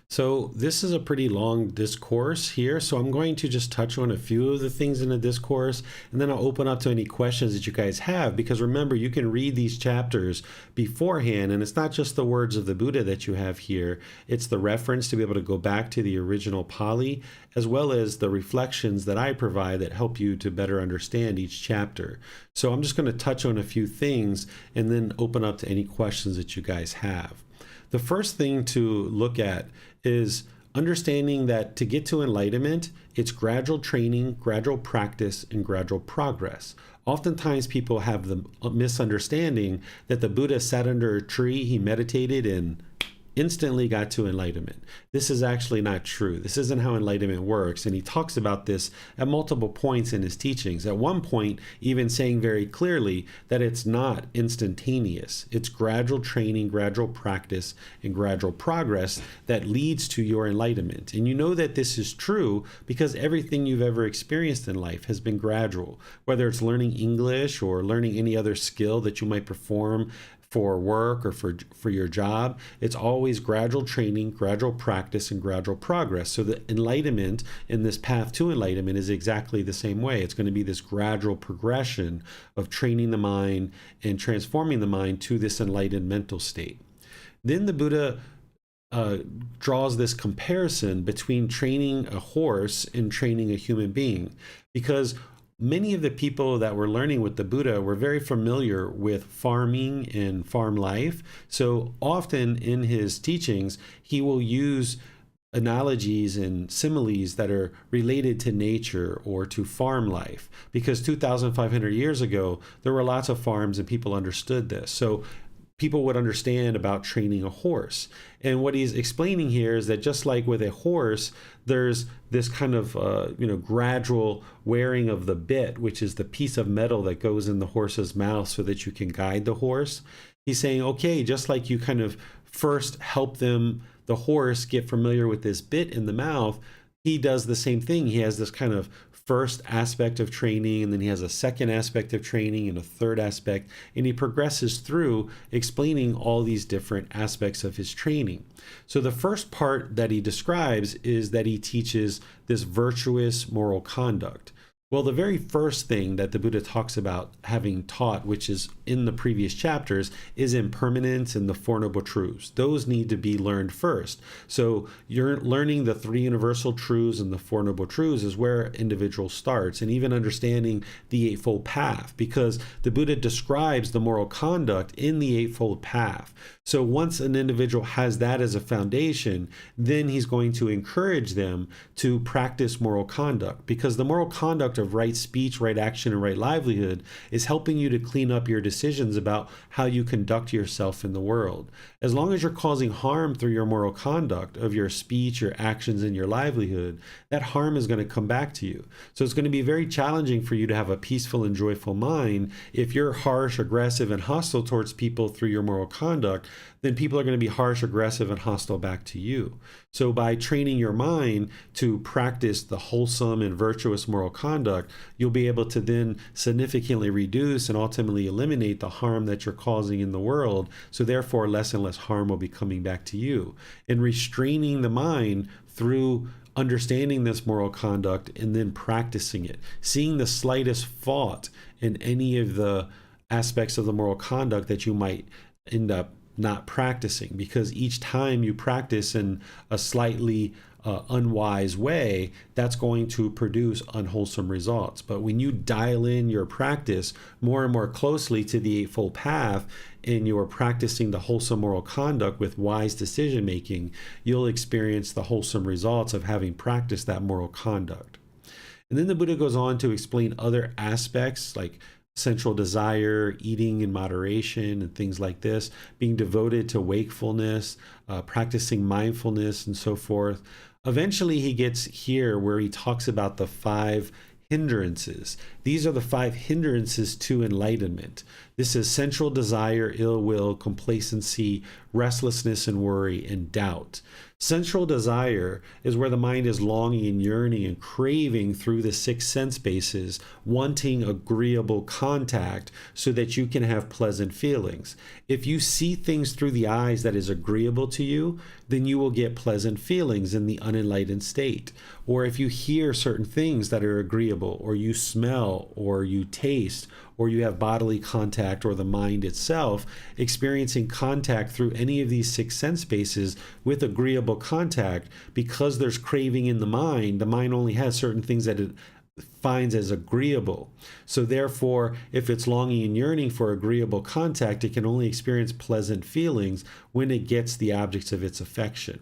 So this is a pretty long discourse here, so I'm going to just touch on a few of the things in the discourse, and then I'll open up to any questions that you guys have, because remember, you can read these chapters beforehand, and it's not just the words of the Buddha that you have here, it's the reference to be able to go back to the original Pali, as well as the reflections that I provide that help you to better understand each chapter. So I'm just going to touch on a few things and then open up to any questions that you guys have. The first thing to look at is understanding that to get to enlightenment, it's gradual training, gradual practice, and gradual progress. Oftentimes people have the misunderstanding that the Buddha sat under a tree, he meditated, and instantly got to enlightenment. This is actually not true. This isn't how enlightenment works. And he talks about this at multiple points in his teachings. At one point, even saying very clearly that it's not instantaneous. It's gradual training, gradual practice, and gradual progress that leads to your enlightenment. And you know that this is true because everything you've ever experienced in life has been gradual, whether it's learning English or learning any other skill that you might perform for work or for your job. It's always gradual training, gradual practice, and gradual progress. So the enlightenment in this path to enlightenment is exactly the same way. It's going to be this gradual progression of training the mind and transforming the mind to this enlightened mental state. Then the Buddha draws this comparison between training a horse and training a human being, because many of the people that were learning with the Buddha were very familiar with farming and farm life. So often in his teachings, he will use analogies and similes that are related to nature or to farm life, because 2,500 years ago, there were lots of farms and people understood this. So people would understand about training a horse. And what he's explaining here is that just like with a horse, there's this kind of gradual wearing of the bit, which is the piece of metal that goes in the horse's mouth so that you can guide the horse. He's saying, okay, just like you kind of first help the horse get familiar with this bit in the mouth, he does the same thing. He has this kind of first aspect of training, and then he has a second aspect of training and a third aspect, and he progresses through explaining all these different aspects of his training. So the first part that he describes is that he teaches this virtuous moral conduct. Well, the very first thing that the Buddha talks about having taught, which is in the previous chapters, is impermanence and the Four Noble Truths. Those need to be learned first. So you're learning the three universal truths and the Four Noble Truths is where individual starts, and even understanding the Eightfold Path, because the Buddha describes the moral conduct in the Eightfold Path. So once an individual has that as a foundation, then he's going to encourage them to practice moral conduct, because the moral conduct of right speech, right action, and right livelihood is helping you to clean up your decisions about how you conduct yourself in the world. As long as you're causing harm through your moral conduct of your speech, your actions, and your livelihood, that harm is going to come back to you. So it's going to be very challenging for you to have a peaceful and joyful mind if you're harsh, aggressive, and hostile towards people through your moral conduct. then people are going to be harsh, aggressive, and hostile back to you. So by training your mind to practice the wholesome and virtuous moral conduct, you'll be able to then significantly reduce and ultimately eliminate the harm that you're causing in the world. So therefore, less and less harm will be coming back to you. And restraining the mind through understanding this moral conduct and then practicing it, seeing the slightest fault in any of the aspects of the moral conduct that you might end up not practicing, because each time you practice in a slightly unwise way, that's going to produce unwholesome results. But when you dial in your practice more and more closely to the Eightfold Path, and you're practicing the wholesome moral conduct with wise decision making, you'll experience the wholesome results of having practiced that moral conduct. And then the Buddha goes on to explain other aspects like sensual desire, eating in moderation, and things like this, being devoted to wakefulness, practicing mindfulness, and so forth. Eventually, he gets here where he talks about the 5 hindrances. These are the 5 hindrances to enlightenment. This is sensual desire, ill will, complacency, restlessness and worry, and doubt. Sensual desire is where the mind is longing and yearning and craving through the 6 sense bases, wanting agreeable contact so that you can have pleasant feelings. If you see things through the eyes that is agreeable to you, then you will get pleasant feelings in the unenlightened state. Or if you hear certain things that are agreeable, or you smell, or you taste, or you have bodily contact, or the mind itself experiencing contact through any of these 6 sense bases with agreeable contact, because there's craving in the mind only has certain things that it finds as agreeable. So therefore, if it's longing and yearning for agreeable contact, it can only experience pleasant feelings when it gets the objects of its affection.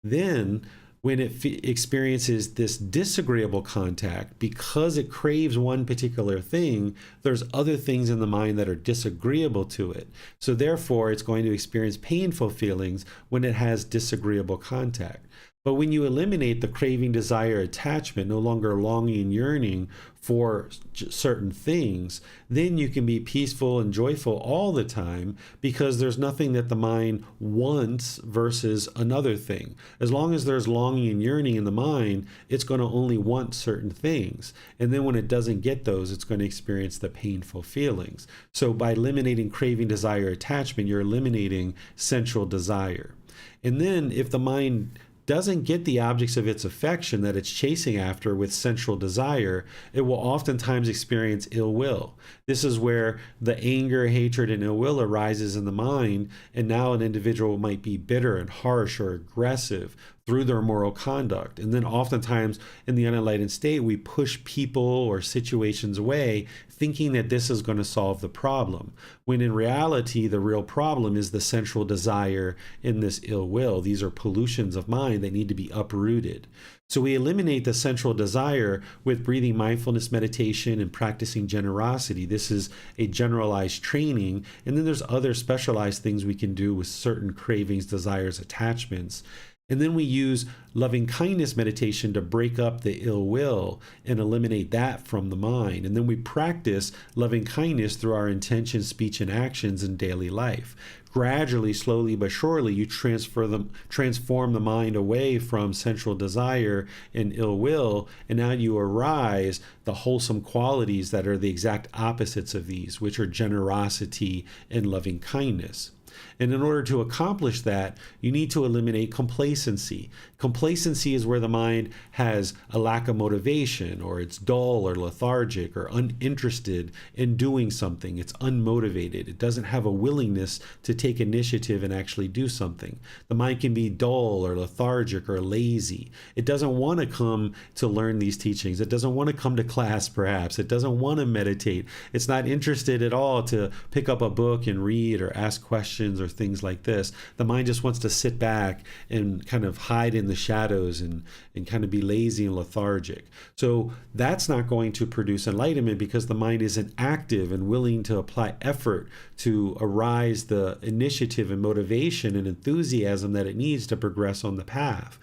Then when it experiences this disagreeable contact, because it craves one particular thing, there's other things in the mind that are disagreeable to it. So therefore, it's going to experience painful feelings when it has disagreeable contact. But when you eliminate the craving, desire, attachment, no longer longing and yearning for certain things, then you can be peaceful and joyful all the time, because there's nothing that the mind wants versus another thing. As long as there's longing and yearning in the mind, it's going to only want certain things. And then when it doesn't get those, it's going to experience the painful feelings. So by eliminating craving, desire, attachment, you're eliminating sensual desire. And then if the mind doesn't get the objects of its affection that it's chasing after with sensual desire, it will oftentimes experience ill will. This is where the anger, hatred, and ill will arises in the mind, and now an individual might be bitter and harsh or aggressive through their moral conduct. And then oftentimes in the unenlightened state, we push people or situations away, thinking that this is going to solve the problem, when in reality, the real problem is the sensual desire and this ill will. These are pollutions of mind that need to be uprooted. So we eliminate the sensual desire with breathing mindfulness meditation and practicing generosity. This is a generalized training. And then there's other specialized things we can do with certain cravings, desires, attachments. And then we use loving kindness meditation to break up the ill will and eliminate that from the mind. And then we practice loving kindness through our intentions, speech, and actions in daily life. Gradually, slowly but surely, you transform the mind away from sensual desire and ill will, and now you arise the wholesome qualities that are the exact opposites of these, which are generosity and loving kindness. And in order to accomplish that, you need to eliminate complacency. Complacency is where the mind has a lack of motivation, or it's dull or lethargic or uninterested in doing something. It's unmotivated. It doesn't have a willingness to take initiative and actually do something. The mind can be dull or lethargic or lazy. It doesn't want to come to learn these teachings. It doesn't want to come to class, perhaps. It doesn't want to meditate. It's not interested at all to pick up a book and read or ask questions or things like this. The mind just wants to sit back and kind of hide in the shadows and kind of be lazy and lethargic. So that's not going to produce enlightenment, because the mind isn't active and willing to apply effort to arise the initiative and motivation and enthusiasm that it needs to progress on the path.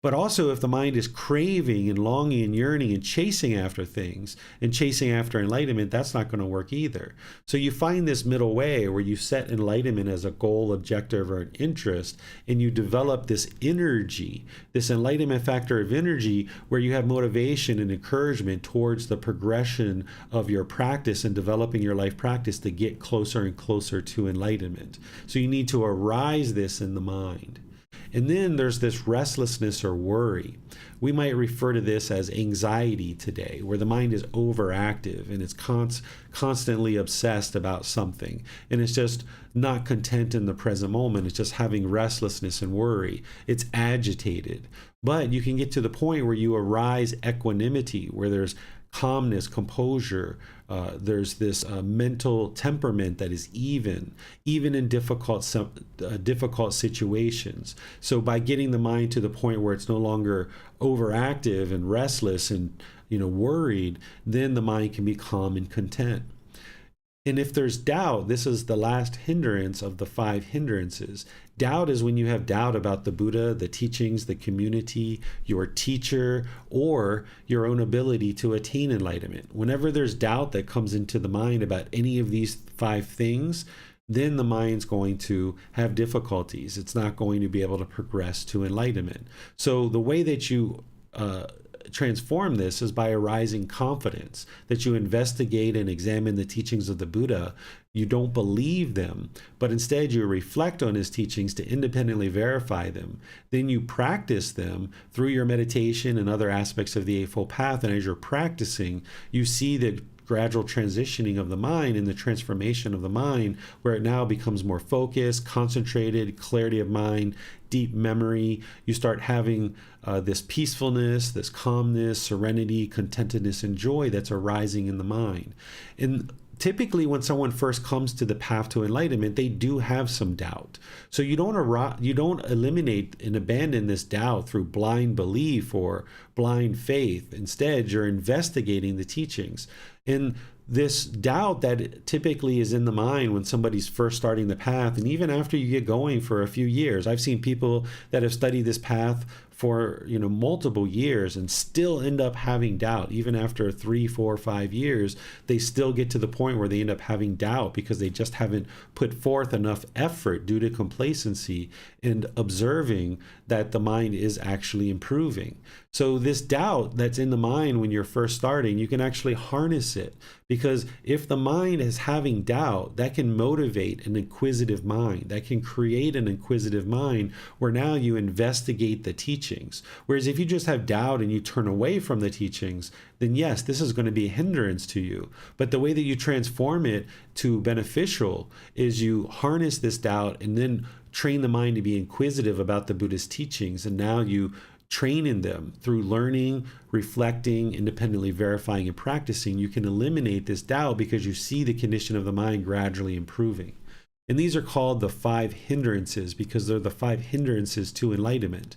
But also, if the mind is craving and longing and yearning and chasing after things and chasing after enlightenment, that's not going to work either. So you find this middle way where you set enlightenment as a goal, objective, or an interest, and you develop this energy, this enlightenment factor of energy, where you have motivation and encouragement towards the progression of your practice and developing your life practice to get closer and closer to enlightenment. So you need to arise this in the mind. And then there's this restlessness or worry. We might refer to this as anxiety today, where the mind is overactive and it's constantly obsessed about something. And it's just not content in the present moment. It's just having restlessness and worry. It's agitated. But you can get to the point where you arise equanimity, where there's calmness, composure. There's this mental temperament that is even in difficult situations. So by getting the mind to the point where it's no longer overactive and restless and worried, then the mind can be calm and content. And if there's doubt, this is the last hindrance of the 5 hindrances. Doubt is when you have doubt about the Buddha, the teachings, the community, your teacher, or your own ability to attain enlightenment. Whenever there's doubt that comes into the mind about any of these 5 things, then the mind's going to have difficulties. It's not going to be able to progress to enlightenment. So the way that you transform this is by arising confidence, that you investigate and examine the teachings of the Buddha. You don't believe them, but instead you reflect on his teachings to independently verify them. Then you practice them through your meditation and other aspects of the Eightfold Path. And as you're practicing, you see the gradual transitioning of the mind and the transformation of the mind, where it now becomes more focused, concentrated, clarity of mind, deep memory. You start having this peacefulness, this calmness, serenity, contentedness, and joy that's arising in the mind. And typically when someone first comes to the path to enlightenment, they do have some doubt. So you don't eliminate and abandon this doubt through blind belief or blind faith. Instead, you're investigating the teachings. And this doubt that typically is in the mind when somebody's first starting the path, and even after you get going for a few years. I've seen people that have studied this path for multiple years and still end up having doubt. Even after 3, 4, 5 years, they still get to the point where they end up having doubt because they just haven't put forth enough effort due to complacency and observing that the mind is actually improving. So this doubt that's in the mind when you're first starting, you can actually harness it, because if the mind is having doubt, that can motivate an inquisitive mind. That can create an inquisitive mind where now you investigate the teachings. Whereas if you just have doubt and you turn away from the teachings, then yes, this is going to be a hindrance to you. But the way that you transform it to beneficial is you harness this doubt and then train the mind to be inquisitive about the Buddhist teachings. And now you train in them through learning, reflecting, independently verifying, and practicing. You can eliminate this doubt because you see the condition of the mind gradually improving. And these are called the 5 hindrances because they're the 5 hindrances to enlightenment.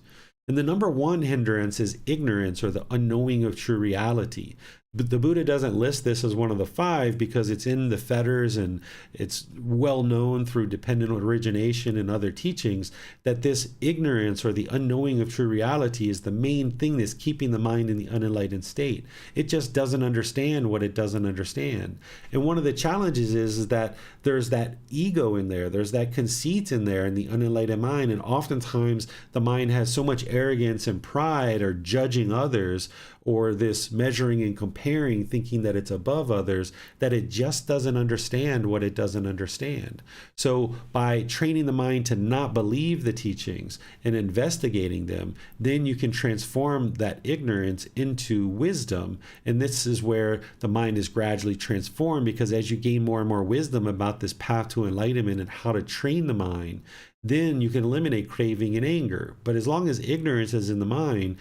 And the number 1 hindrance is ignorance, or the unknowing of true reality. But the Buddha doesn't list this as one of the 5 because it's in the fetters and it's well known through dependent origination and other teachings that this ignorance or the unknowing of true reality is the main thing that's keeping the mind in the unenlightened state. It just doesn't understand what it doesn't understand. And one of the challenges is that there's that ego in there, there's that conceit in there in the unenlightened mind, and oftentimes the mind has so much arrogance and pride or judging others, or this measuring and comparing, thinking that it's above others, that it just doesn't understand what it doesn't understand. So by training the mind to not believe the teachings and investigating them, then you can transform that ignorance into wisdom. And this is where the mind is gradually transformed, because as you gain more and more wisdom about this path to enlightenment and how to train the mind, then you can eliminate craving and anger. But as long as ignorance is in the mind,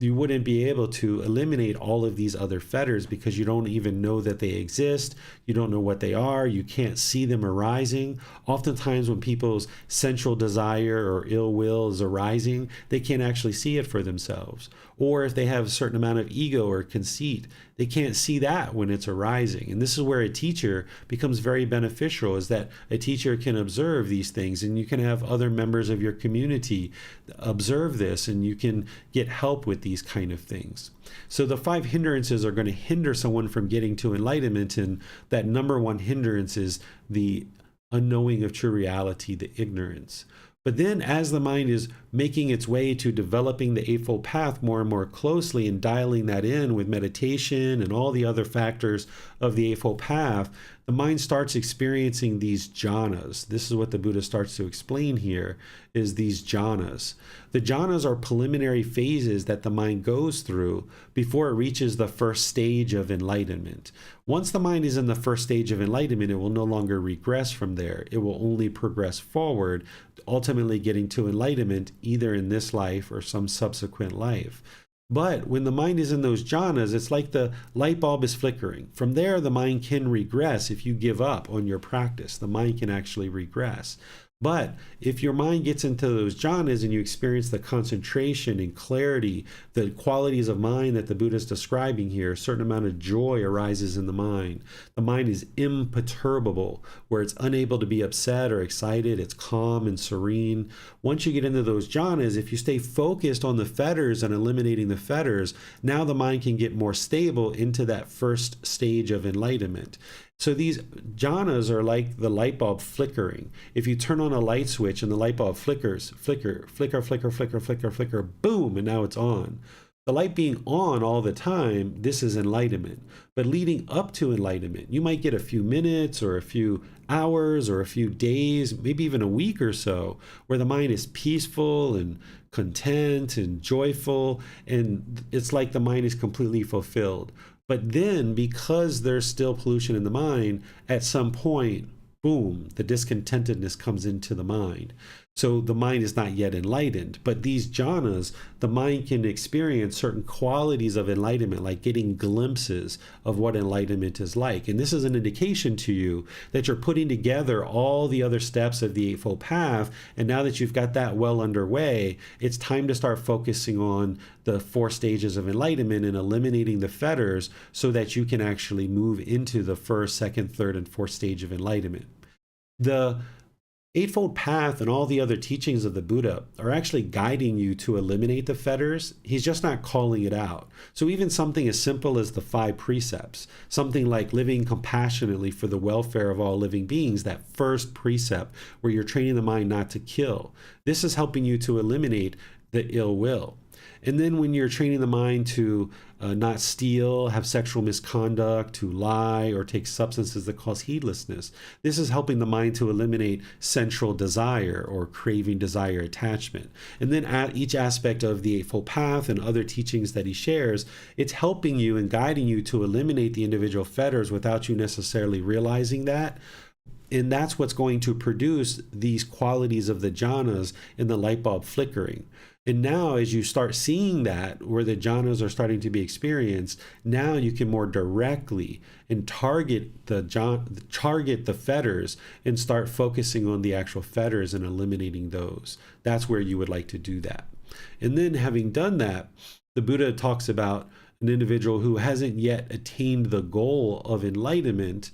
you wouldn't be able to eliminate all of these other fetters because you don't even know that they exist. You don't know what they are. You can't see them arising. Oftentimes when people's sensual desire or ill will is arising, they can't actually see it for themselves. Or if they have a certain amount of ego or conceit, they can't see that when it's arising. And this is where a teacher becomes very beneficial, is that a teacher can observe these things, and you can have other members of your community observe this, and you can get help with these kind of things. So the 5 hindrances are going to hinder someone from getting to enlightenment, and that number one hindrance is the unknowing of true reality, the ignorance. But then as the mind is making its way to developing the Eightfold Path more and more closely and dialing that in with meditation and all the other factors of the Eightfold Path, the mind starts experiencing these jhanas. This is what the Buddha starts to explain here, is these jhanas. The jhanas are preliminary phases that the mind goes through before it reaches the first stage of enlightenment. Once the mind is in the first stage of enlightenment, it will no longer regress from there. It will only progress forward, ultimately getting to enlightenment either in this life or some subsequent life. But when the mind is in those jhanas, it's like the light bulb is flickering. From there, the mind can regress. If you give up on your practice, the mind can actually regress. But if your mind gets into those jhanas and you experience the concentration and clarity, the qualities of mind that the Buddha is describing here, a certain amount of joy arises in the mind. The mind is imperturbable, where it's unable to be upset or excited. It's calm and serene. Once you get into those jhanas, if you stay focused on the fetters and eliminating the fetters, now the mind can get more stable into that first stage of enlightenment. So these jhanas are like the light bulb flickering. If you turn on a light switch and the light bulb flickers, flicker, flicker, flicker, flicker, flicker, flicker, boom, and now it's on. The light being on all the time, this is enlightenment. But leading up to enlightenment, you might get a few minutes or a few hours or a few days, maybe even a week or so, where the mind is peaceful and content and joyful, and it's like the mind is completely fulfilled. But then, because there's still pollution in the mind, at some point, boom, the discontentedness comes into the mind. So the mind is not yet enlightened. But these jhanas, the mind can experience certain qualities of enlightenment, like getting glimpses of what enlightenment is like. And this is an indication to you that you're putting together all the other steps of the Eightfold Path. And now that you've got that well underway, it's time to start focusing on the 4 stages of enlightenment and eliminating the fetters so that you can actually move into the first, second, third, and fourth stage of enlightenment. The Eightfold Path and all the other teachings of the Buddha are actually guiding you to eliminate the fetters. He's just not calling it out. So even something as simple as the 5 precepts, something like living compassionately for the welfare of all living beings, that first precept where you're training the mind not to kill, this is helping you to eliminate the ill will. And then when you're training the mind to not steal, have sexual misconduct, to lie, or take substances that cause heedlessness, this is helping the mind to eliminate sensual desire or craving, desire, attachment. And then at each aspect of the Eightfold Path and other teachings that he shares, it's helping you and guiding you to eliminate the individual fetters without you necessarily realizing that. And that's what's going to produce these qualities of the jhanas in the light bulb flickering. And now as you start seeing that, where the jhanas are starting to be experienced, now you can more directly and target the fetters and start focusing on the actual fetters and eliminating those. That's where you would like to do that. And then having done that, the Buddha talks about an individual who hasn't yet attained the goal of enlightenment.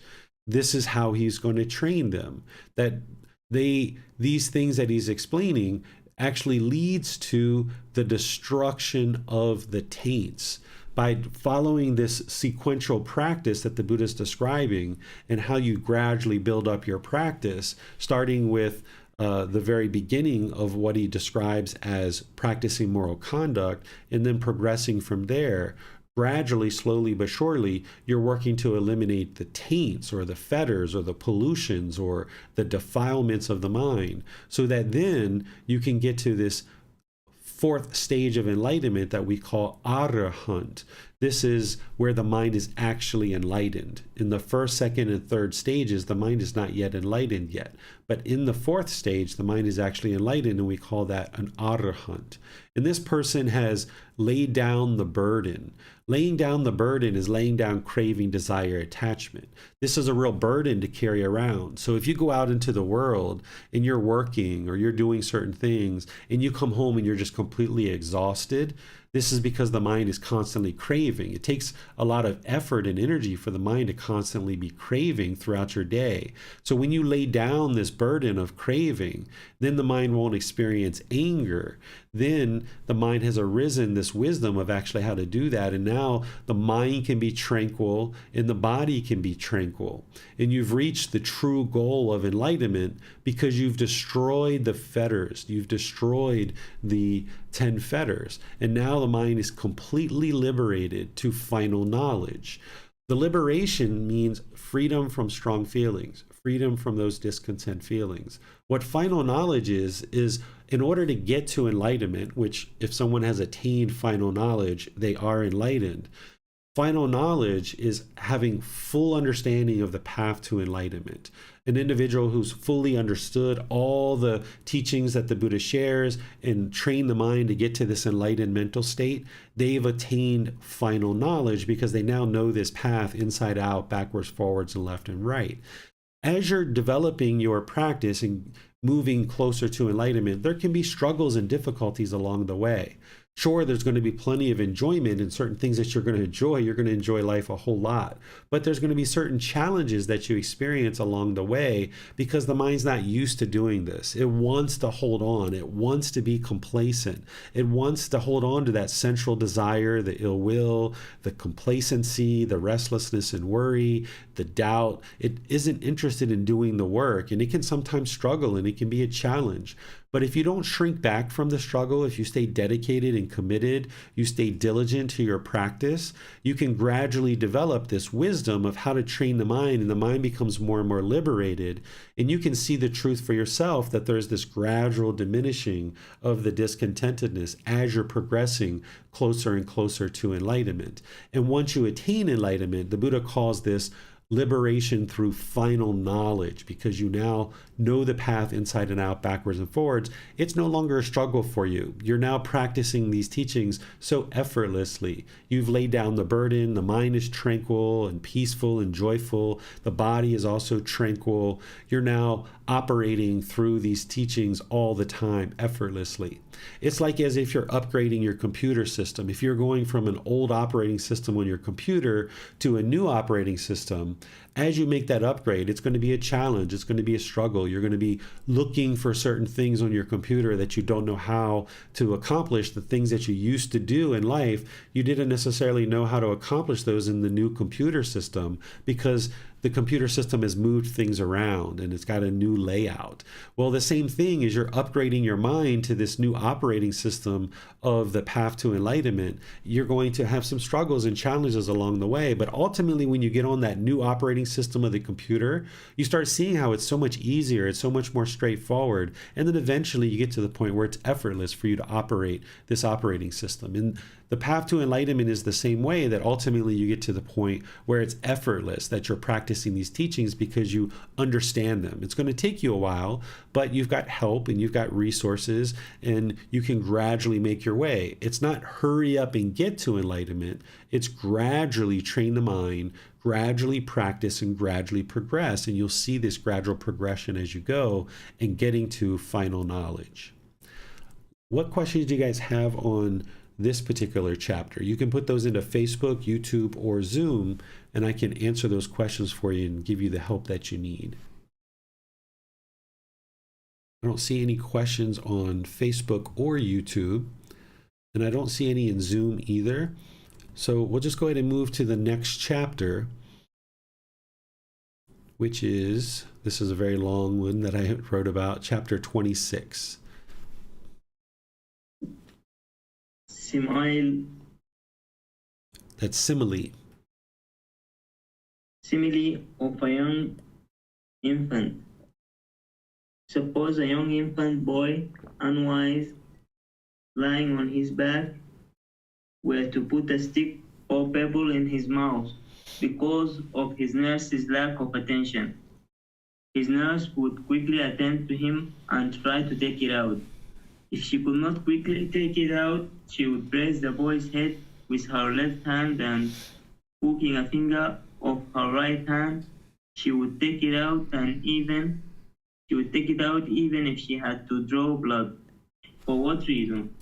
This is how he's going to train them. That these things that he's explaining actually leads to the destruction of the taints. By following this sequential practice that the Buddha is describing, and how you gradually build up your practice, starting with the very beginning of what he describes as practicing moral conduct, and then progressing from there, gradually, slowly but surely, you're working to eliminate the taints or the fetters or the pollutions or the defilements of the mind, so that then you can get to this 4th stage of enlightenment that we call arahant. This is where the mind is actually enlightened. In the first, second, and third stages, the mind is not yet enlightened yet. But in the fourth stage, the mind is actually enlightened, and we call that an arahant. And this person has laid down the burden. Laying down the burden is laying down craving, desire, attachment. This is a real burden to carry around. So if you go out into the world and you're working or you're doing certain things and you come home and you're just completely exhausted, this is because the mind is constantly craving. It takes a lot of effort and energy for the mind to constantly be craving throughout your day. So when you lay down this burden of craving, then the mind won't experience anger. Then the mind has arisen this wisdom of actually how to do that. And now the mind can be tranquil and the body can be tranquil. And you've reached the true goal of enlightenment because you've destroyed the fetters. You've destroyed the 10 fetters. And now the mind is completely liberated to final knowledge. The liberation means freedom from strong feelings, freedom from those discontent feelings. What final knowledge is in order to get to enlightenment, which if someone has attained final knowledge, they are enlightened. Final knowledge is having full understanding of the path to enlightenment. An individual who's fully understood all the teachings that the Buddha shares and trained the mind to get to this enlightened mental state, they've attained final knowledge because they now know this path inside out, backwards, forwards, and left and right. As you're developing your practice and moving closer to enlightenment, there can be struggles and difficulties along the way. Sure, there's going to be plenty of enjoyment and certain things that you're going to enjoy. You're going to enjoy life a whole lot. But there's going to be certain challenges that you experience along the way because the mind's not used to doing this. It wants to hold on. It wants to be complacent. It wants to hold on to that central desire, the ill will, the complacency, the restlessness and worry, the doubt. It isn't interested in doing the work, and it can sometimes struggle and it can be a challenge. But if you don't shrink back from the struggle, if you stay dedicated and committed, you stay diligent to your practice, you can gradually develop this wisdom of how to train the mind, and the mind becomes more and more liberated. And you can see the truth for yourself that there's this gradual diminishing of the discontentedness as you're progressing closer and closer to enlightenment. And once you attain enlightenment, the Buddha calls this liberation through final knowledge, because you now know the path inside and out, backwards and forwards. It's no longer a struggle for you. You're now practicing these teachings so effortlessly. You've laid down the burden. The mind is tranquil and peaceful and joyful. The body is also tranquil. You're now operating through these teachings all the time, effortlessly. It's like as if you're upgrading your computer system. If you're going from an old operating system on your computer to a new operating system, as you make that upgrade, it's going to be a challenge. It's going to be a struggle. You're going to be looking for certain things on your computer that you don't know how to accomplish. The things that you used to do in life, you didn't necessarily know how to accomplish those in the new computer system because the computer system has moved things around and it's got a new layout. Well, the same thing is you're upgrading your mind to this new operating system of the path to enlightenment. You're going to have some struggles and challenges along the way, but ultimately when you get on that new operating system of the computer, you start seeing how it's so much easier, it's so much more straightforward, and then eventually you get to the point where it's effortless for you to operate this operating system. And the path to enlightenment is the same way, that ultimately you get to the point where it's effortless, that you're practicing these teachings because you understand them. It's going to take you a while, but you've got help and you've got resources and you can gradually make your way. It's not hurry up and get to enlightenment. It's gradually train the mind, gradually practice and gradually progress. And you'll see this gradual progression as you go and getting to final knowledge. What questions do you guys have on this particular chapter? You can put those into Facebook, YouTube, or Zoom, and I can answer those questions for you and give you the help that you need. I don't see any questions on Facebook or YouTube, and I don't see any in Zoom either. So we'll just go ahead and move to the next chapter, which is, this is a very long one that I wrote about, chapter 26. Simile. That's simile. Simile of a young infant. Suppose a young infant boy, unwise, lying on his back, were to put a stick or pebble in his mouth because of his nurse's lack of attention. His nurse would quickly attend to him and try to take it out. If she could not quickly take it out, she would press the boy's head with her left hand and, hooking a finger of her right hand, she would take it out even if she had to draw blood. For what reason?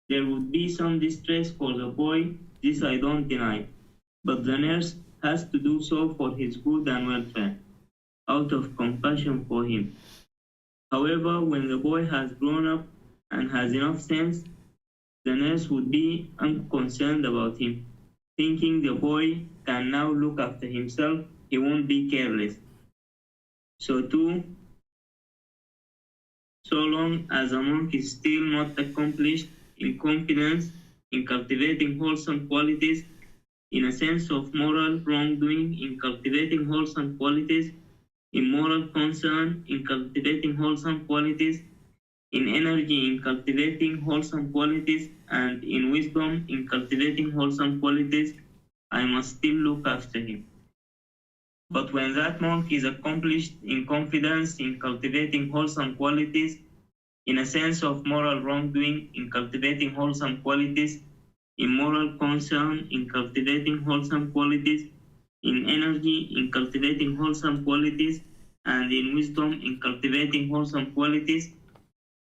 There would be some distress for the boy, this I don't deny, but the nurse has to do so for his good and welfare, out of compassion for him. However, when the boy has grown up and has enough sense, the nurse would be unconcerned about him, thinking the boy can now look after himself, he won't be careless. So too, so long as a monk is still not accomplished in confidence, in cultivating wholesome qualities, in a sense of moral wrongdoing, in cultivating wholesome qualities, in moral concern, in cultivating wholesome qualities, in energy, in cultivating wholesome qualities, and in wisdom, in cultivating wholesome qualities, I must still look after him. But when that monk is accomplished in confidence, in cultivating wholesome qualities, in a sense of moral wrongdoing, in cultivating wholesome qualities, in moral concern, in cultivating wholesome qualities, in energy, in cultivating wholesome qualities, and in wisdom, in cultivating wholesome qualities,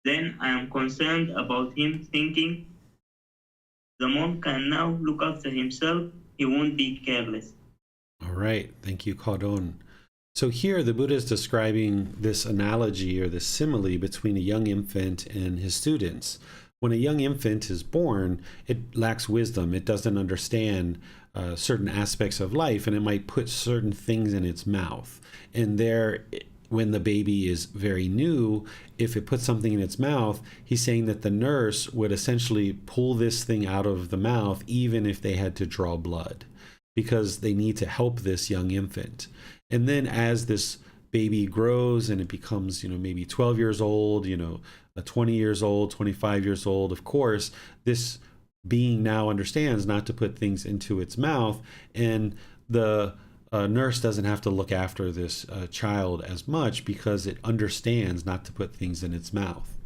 then I am concerned about him, thinking, the monk can now look after himself, he won't be careless. All right. Thank you, Kadon. So here the Buddha is describing this analogy or this simile between a young infant and his students. When a young infant is born, it lacks wisdom. It doesn't understand certain aspects of life, and it might put certain things in its mouth. And there, when the baby is very new, if it puts something in its mouth, he's saying that the nurse would essentially pull this thing out of the mouth, even if they had to draw blood, because they need to help this young infant. And then as this baby grows and it becomes, maybe 12 years old, 20 years old, 25 years old, of course, this being now understands not to put things into its mouth, and the nurse doesn't have to look after this child as much because it understands not to put things in its mouth.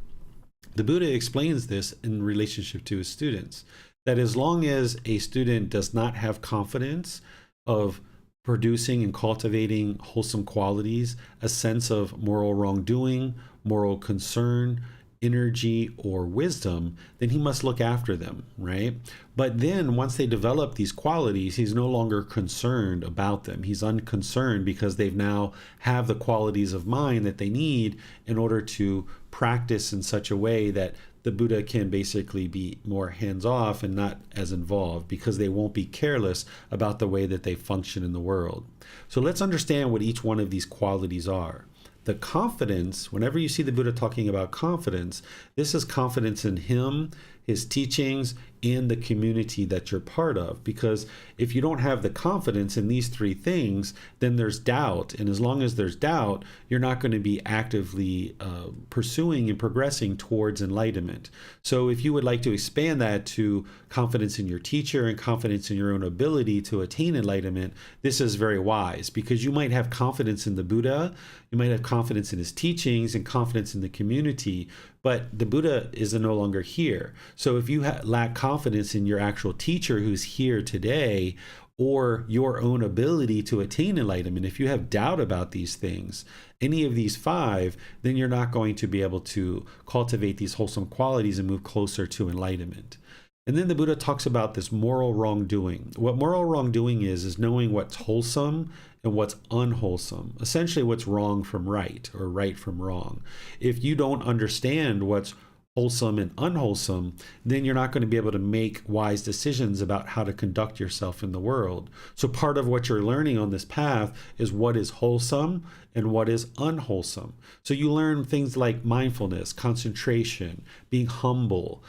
The Buddha explains this in relationship to his students, that as long as a student does not have confidence of producing and cultivating wholesome qualities, a sense of moral wrongdoing, moral concern, energy, or wisdom, then he must look after them, right? But then once they develop these qualities, he's no longer concerned about them. He's unconcerned because they've now have the qualities of mind that they need in order to practice in such a way that the Buddha can basically be more hands-off and not as involved, because they won't be careless about the way that they function in the world. So let's understand what each one of these qualities are. The confidence, whenever you see the Buddha talking about confidence, this is confidence in him, his teachings, and the community that you're part of. Because if you don't have the confidence in these three things, then there's doubt. And as long as there's doubt, you're not going to be actively pursuing and progressing towards enlightenment. So if you would like to expand that to confidence in your teacher and confidence in your own ability to attain enlightenment, this is very wise, because you might have confidence in the Buddha, you might have confidence in his teachings and confidence in the community, but the Buddha is no longer here. So if you lack confidence in your actual teacher who's here today, or your own ability to attain enlightenment, if you have doubt about these things, any of these five, then you're not going to be able to cultivate these wholesome qualities and move closer to enlightenment. And then the Buddha talks about this moral wrongdoing. What moral wrongdoing is knowing what's wholesome and what's unwholesome. Essentially what's wrong from right, or right from wrong. If you don't understand what's wholesome and unwholesome, then you're not going to be able to make wise decisions about how to conduct yourself in the world. So part of what you're learning on this path is what is wholesome and what is unwholesome. So you learn things like mindfulness, concentration, being humble,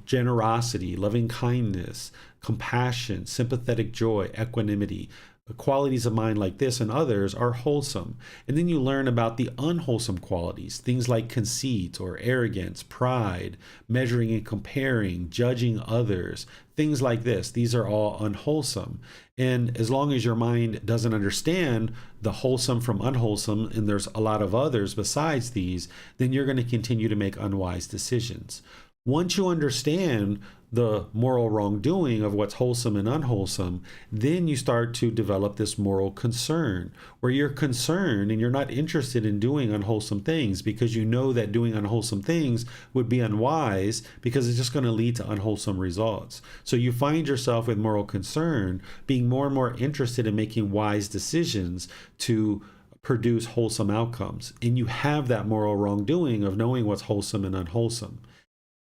generosity, loving kindness, compassion, sympathetic joy, equanimity, qualities of mind like this and others are wholesome. And then you learn about the unwholesome qualities, things like conceit or arrogance, pride, measuring and comparing, judging others, things like this. These are all unwholesome. And as long as your mind doesn't understand the wholesome from unwholesome, and there's a lot of others besides these, then you're going to continue to make unwise decisions. Once you understand the moral wrongdoing of what's wholesome and unwholesome, then you start to develop this moral concern, where you're concerned and you're not interested in doing unwholesome things because you know that doing unwholesome things would be unwise because it's just going to lead to unwholesome results. So you find yourself with moral concern being more and more interested in making wise decisions to produce wholesome outcomes. And you have that moral wrongdoing of knowing what's wholesome and unwholesome.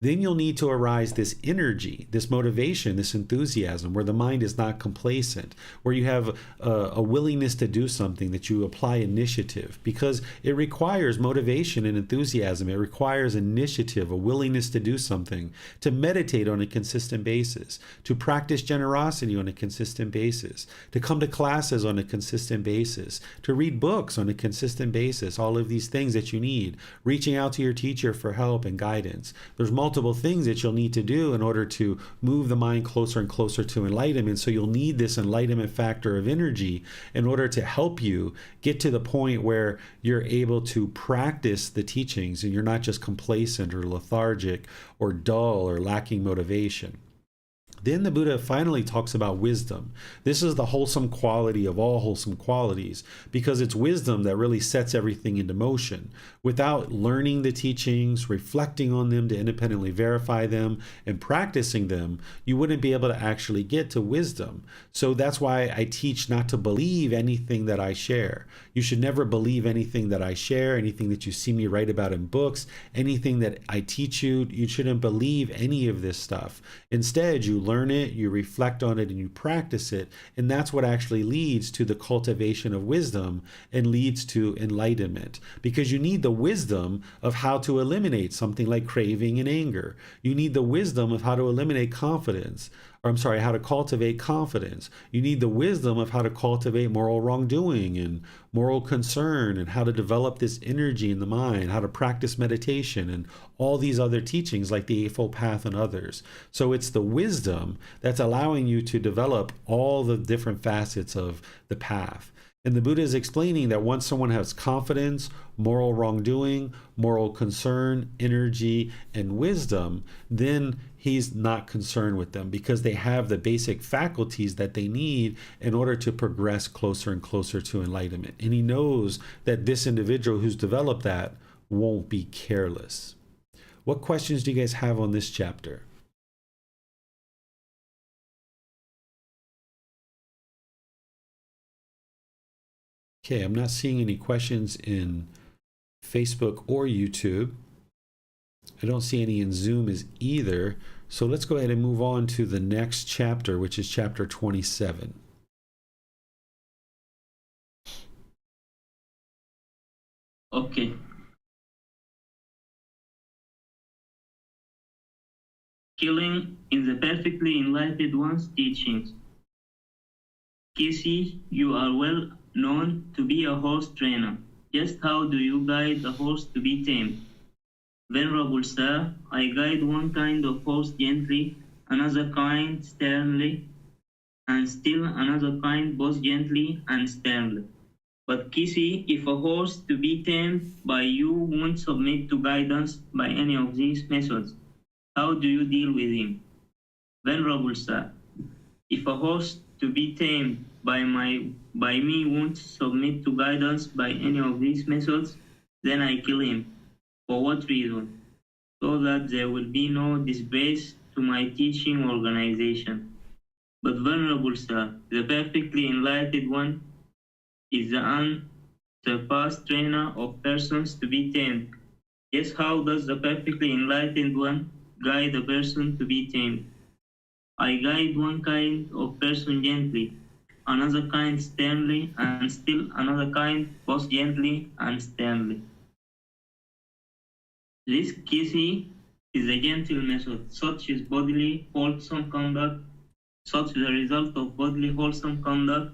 Then you'll need to arise this energy, this motivation, this enthusiasm, where the mind is not complacent, where you have a willingness to do something, that you apply initiative, because it requires motivation and enthusiasm. It requires initiative, a willingness to do something, to meditate on a consistent basis, to practice generosity on a consistent basis, to come to classes on a consistent basis, to read books on a consistent basis, all of these things that you need, reaching out to your teacher for help and guidance. There's multiple things that you'll need to do in order to move the mind closer and closer to enlightenment. So you'll need this enlightenment factor of energy in order to help you get to the point where you're able to practice the teachings and you're not just complacent or lethargic or dull or lacking motivation. Then the Buddha finally talks about wisdom. This is the wholesome quality of all wholesome qualities, because it's wisdom that really sets everything into motion. Without learning the teachings, reflecting on them to independently verify them, and practicing them, you wouldn't be able to actually get to wisdom. So that's why I teach not to believe anything that I share. You should never believe anything that I share, anything that you see me write about in books, anything that I teach you. You shouldn't believe any of this stuff. Instead, you learn it, you reflect on it, and you practice it. And that's what actually leads to the cultivation of wisdom and leads to enlightenment. Because you need the wisdom of how to eliminate something like craving and anger. You need the wisdom of how to eliminate confidence. How to cultivate confidence. You need the wisdom of how to cultivate moral wrongdoing and moral concern, and how to develop this energy in the mind, how to practice meditation, and all these other teachings like the Eightfold Path and others. So it's the wisdom that's allowing you to develop all the different facets of the path. And the Buddha is explaining that once someone has confidence, moral wrongdoing, moral concern, energy, and wisdom, then he's not concerned with them because they have the basic faculties that they need in order to progress closer and closer to enlightenment. And he knows that this individual who's developed that won't be careless. What questions do you guys have on this chapter? Okay, I'm not seeing any questions in Facebook or YouTube. I don't see any in Zoom as either. So let's go ahead and move on to the next chapter, which is chapter 27. Okay. Killing in the perfectly enlightened one's teachings. Kissy, you are well known to be a horse trainer. Just how do you guide a horse to be tamed? Venerable sir, I guide one kind of horse gently, another kind sternly, and still another kind both gently and sternly. But Kissy, if a horse to be tamed by you won't submit to guidance by any of these methods, how do you deal with him? Venerable sir, if a horse to be tamed by me won't submit to guidance by any of these methods, then I kill him. For what reason? So that there will be no disgrace to my teaching organization. But Venerable sir, the perfectly enlightened one is the unsurpassed trainer of persons to be tamed. Yes, how does the perfectly enlightened one guide a person to be tamed? I guide one kind of person gently, another kind sternly, and still another kind both gently and sternly. This Kissy is a gentle method. Such is bodily wholesome conduct. Such the result of bodily wholesome conduct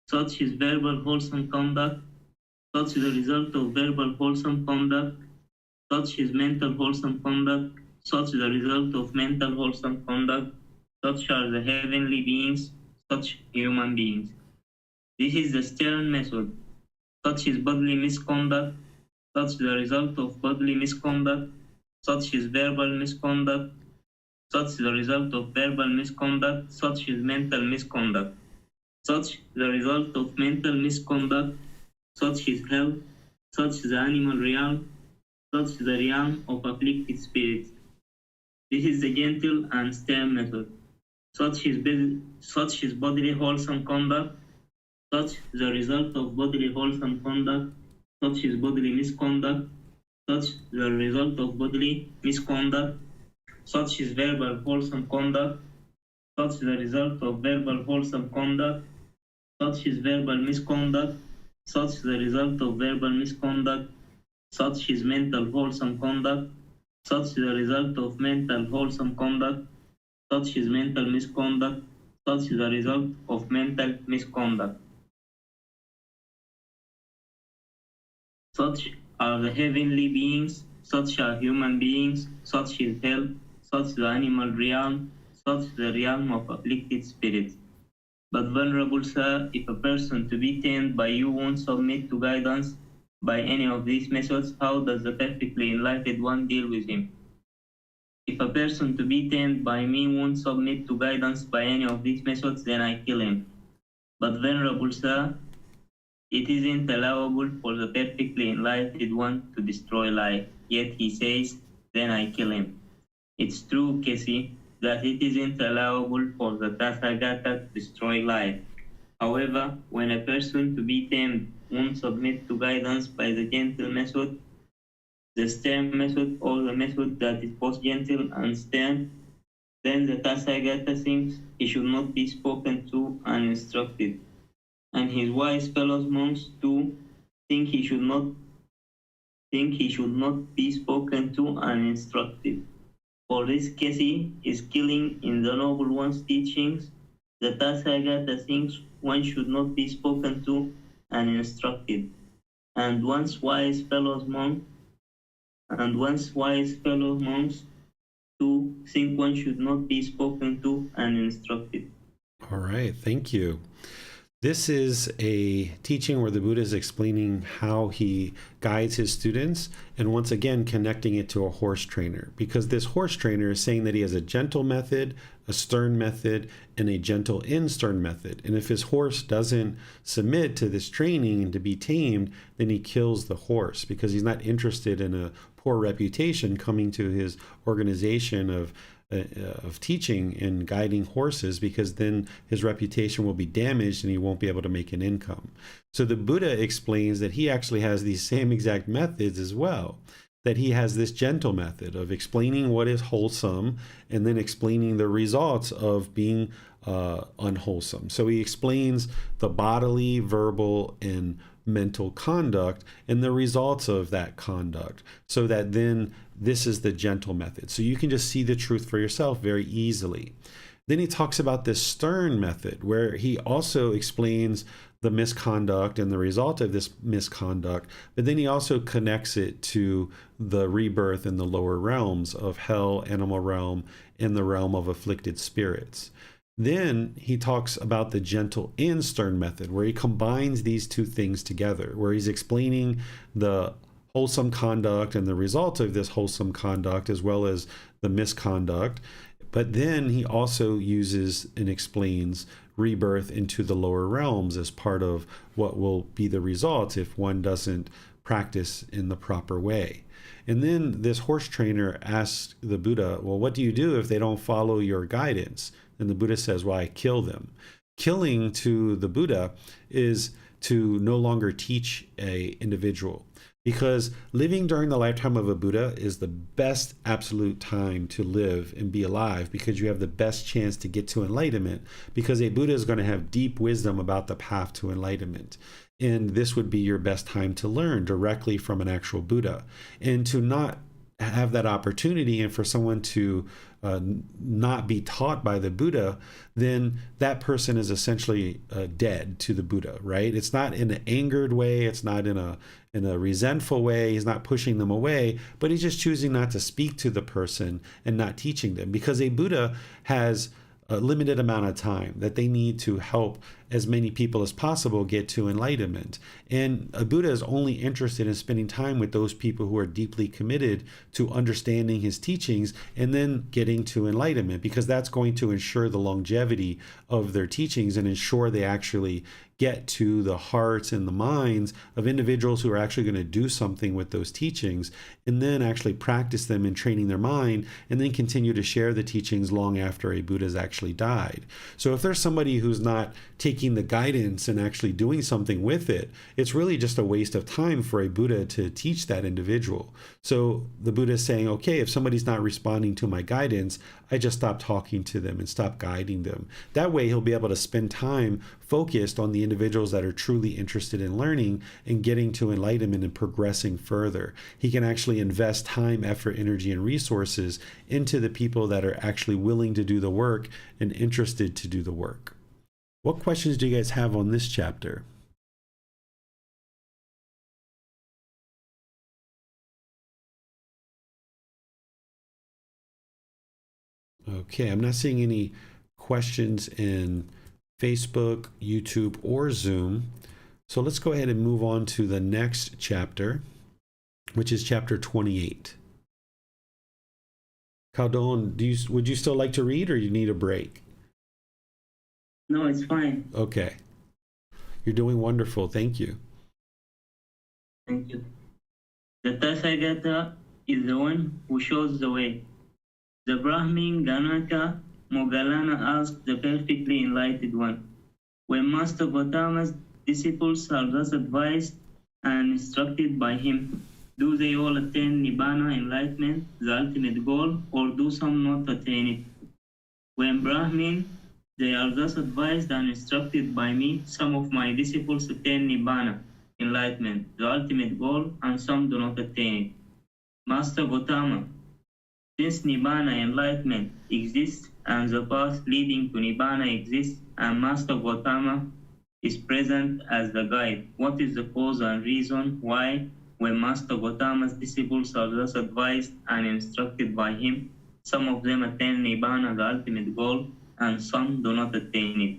such is verbal wholesome conduct, such is the result of verbal wholesome conduct, such is mental wholesome conduct, such is the result of mental wholesome conduct, such are the heavenly beings, such human beings. This is the stern method. Such is bodily misconduct, such is the result of bodily misconduct, such is verbal misconduct, such is the result of verbal misconduct, such is mental misconduct, such the result of mental misconduct, such is hell, such is the animal realm, such is the realm of afflicted spirits. This is the gentle and stern method. Such is bodily wholesome conduct, such the result of bodily wholesome conduct, such is bodily misconduct, such the result of bodily misconduct, such is verbal wholesome conduct, such the result of verbal wholesome conduct, such is verbal misconduct, such the result of verbal misconduct, such is mental wholesome conduct, such the result of mental wholesome conduct, such is mental misconduct, such is the result of mental misconduct. Such are the heavenly beings, such are human beings, such is hell, such the animal realm, such the realm of afflicted spirits. But Venerable Sir, if a person to be tamed by you won't submit to guidance by any of these methods, how does the perfectly enlightened one deal with him? If a person to be tamed by me won't submit to guidance by any of these methods, then I kill him. But Venerable Sir, it isn't allowable for the perfectly enlightened one to destroy life. Yet he says, then I kill him. It's true, Kessi, that it isn't allowable for the Tathagata to destroy life. However, when a person to be tamed won't submit to guidance by the gentle method, the stern method, or the method that is both gentle and stern, then the Tathagata thinks he should not be spoken to and instructed. And his wise fellow monks too think he should not be spoken to and instructed. For this Kessi is killing in the noble one's teachings. The Tathagata thinks one should not be spoken to and instructed. And one's wise fellow monks too think one should not be spoken to and instructed. All right, thank you. This is a teaching where the Buddha is explaining how he guides his students, and once again connecting it to a horse trainer, because this horse trainer is saying that he has a gentle method, a stern method, and a gentle and stern method. And if his horse doesn't submit to this training and to be tamed, then he kills the horse, because he's not interested in a poor reputation coming to his organization of teaching and guiding horses, because then his reputation will be damaged and he won't be able to make an income. So the Buddha explains that he actually has these same exact methods as well, that he has this gentle method of explaining what is wholesome and then explaining the results of being unwholesome. So he explains the bodily, verbal, and mental conduct and the results of that conduct, so that then this is the gentle method. So you can just see the truth for yourself very easily. Then he talks about this stern method, where he also explains the misconduct and the result of this misconduct, but then he also connects it to the rebirth in the lower realms of hell, animal realm, and the realm of afflicted spirits. Then he talks about the gentle and stern method, where he combines these two things together, where he's explaining the wholesome conduct and the result of this wholesome conduct, as well as the misconduct. But then he also uses and explains rebirth into the lower realms as part of what will be the results if one doesn't practice in the proper way. And then this horse trainer asks the Buddha, well, what do you do if they don't follow your guidance? And the Buddha says, well, I kill them. Killing to the Buddha is to no longer teach a individual, because living during the lifetime of a Buddha is the best absolute time to live and be alive, because you have the best chance to get to enlightenment, because a Buddha is going to have deep wisdom about the path to enlightenment. And this would be your best time to learn directly from an actual Buddha. And to not have that opportunity and for someone to not be taught by the Buddha, then that person is essentially dead to the Buddha, right? It's not in an angered way. It's not in a resentful way. He's not pushing them away, but he's just choosing not to speak to the person and not teaching them, because a Buddha has a limited amount of time that they need to help as many people as possible get to enlightenment. And a Buddha is only interested in spending time with those people who are deeply committed to understanding his teachings and then getting to enlightenment, because that's going to ensure the longevity of their teachings and ensure they actually get to the hearts and the minds of individuals who are actually going to do something with those teachings, and then actually practice them in training their mind, and then continue to share the teachings long after a Buddha's actually died. So if there's somebody who's not taking the guidance and actually doing something with it, it's really just a waste of time for a Buddha to teach that individual. So the Buddha is saying, okay, if somebody's not responding to my guidance, I just stop talking to them and stop guiding them. That way he'll be able to spend time focused on the individuals that are truly interested in learning and getting to enlightenment and progressing further. He can actually invest time, effort, energy, and resources into the people that are actually willing to do the work and interested to do the work. What questions do you guys have on this chapter? Okay, I'm not seeing any questions in Facebook, YouTube, or Zoom. So let's go ahead and move on to the next chapter, which is chapter 28. Caldon, would you still like to read, or you need a break? No, it's fine. Okay. You're doing wonderful. Thank you. Thank you. The Tathagata is the one who shows the way. The Brahmin Ganaka Moggallana asked the perfectly enlightened one, when Master Gotama's disciples are thus advised and instructed by him, do they all attain Nibbana, enlightenment, the ultimate goal, or do some not attain it? When Brahmin, they are thus advised and instructed by me, some of my disciples attain Nibbana, enlightenment, the ultimate goal, and some do not attain it. Master Gotama, since Nibbana, enlightenment, exists and the path leading to Nibbana exists, and Master Gotama is present as the guide, what is the cause and reason why, when Master Gotama's disciples are thus advised and instructed by him, some of them attain Nibbana, the ultimate goal, and some do not attain it?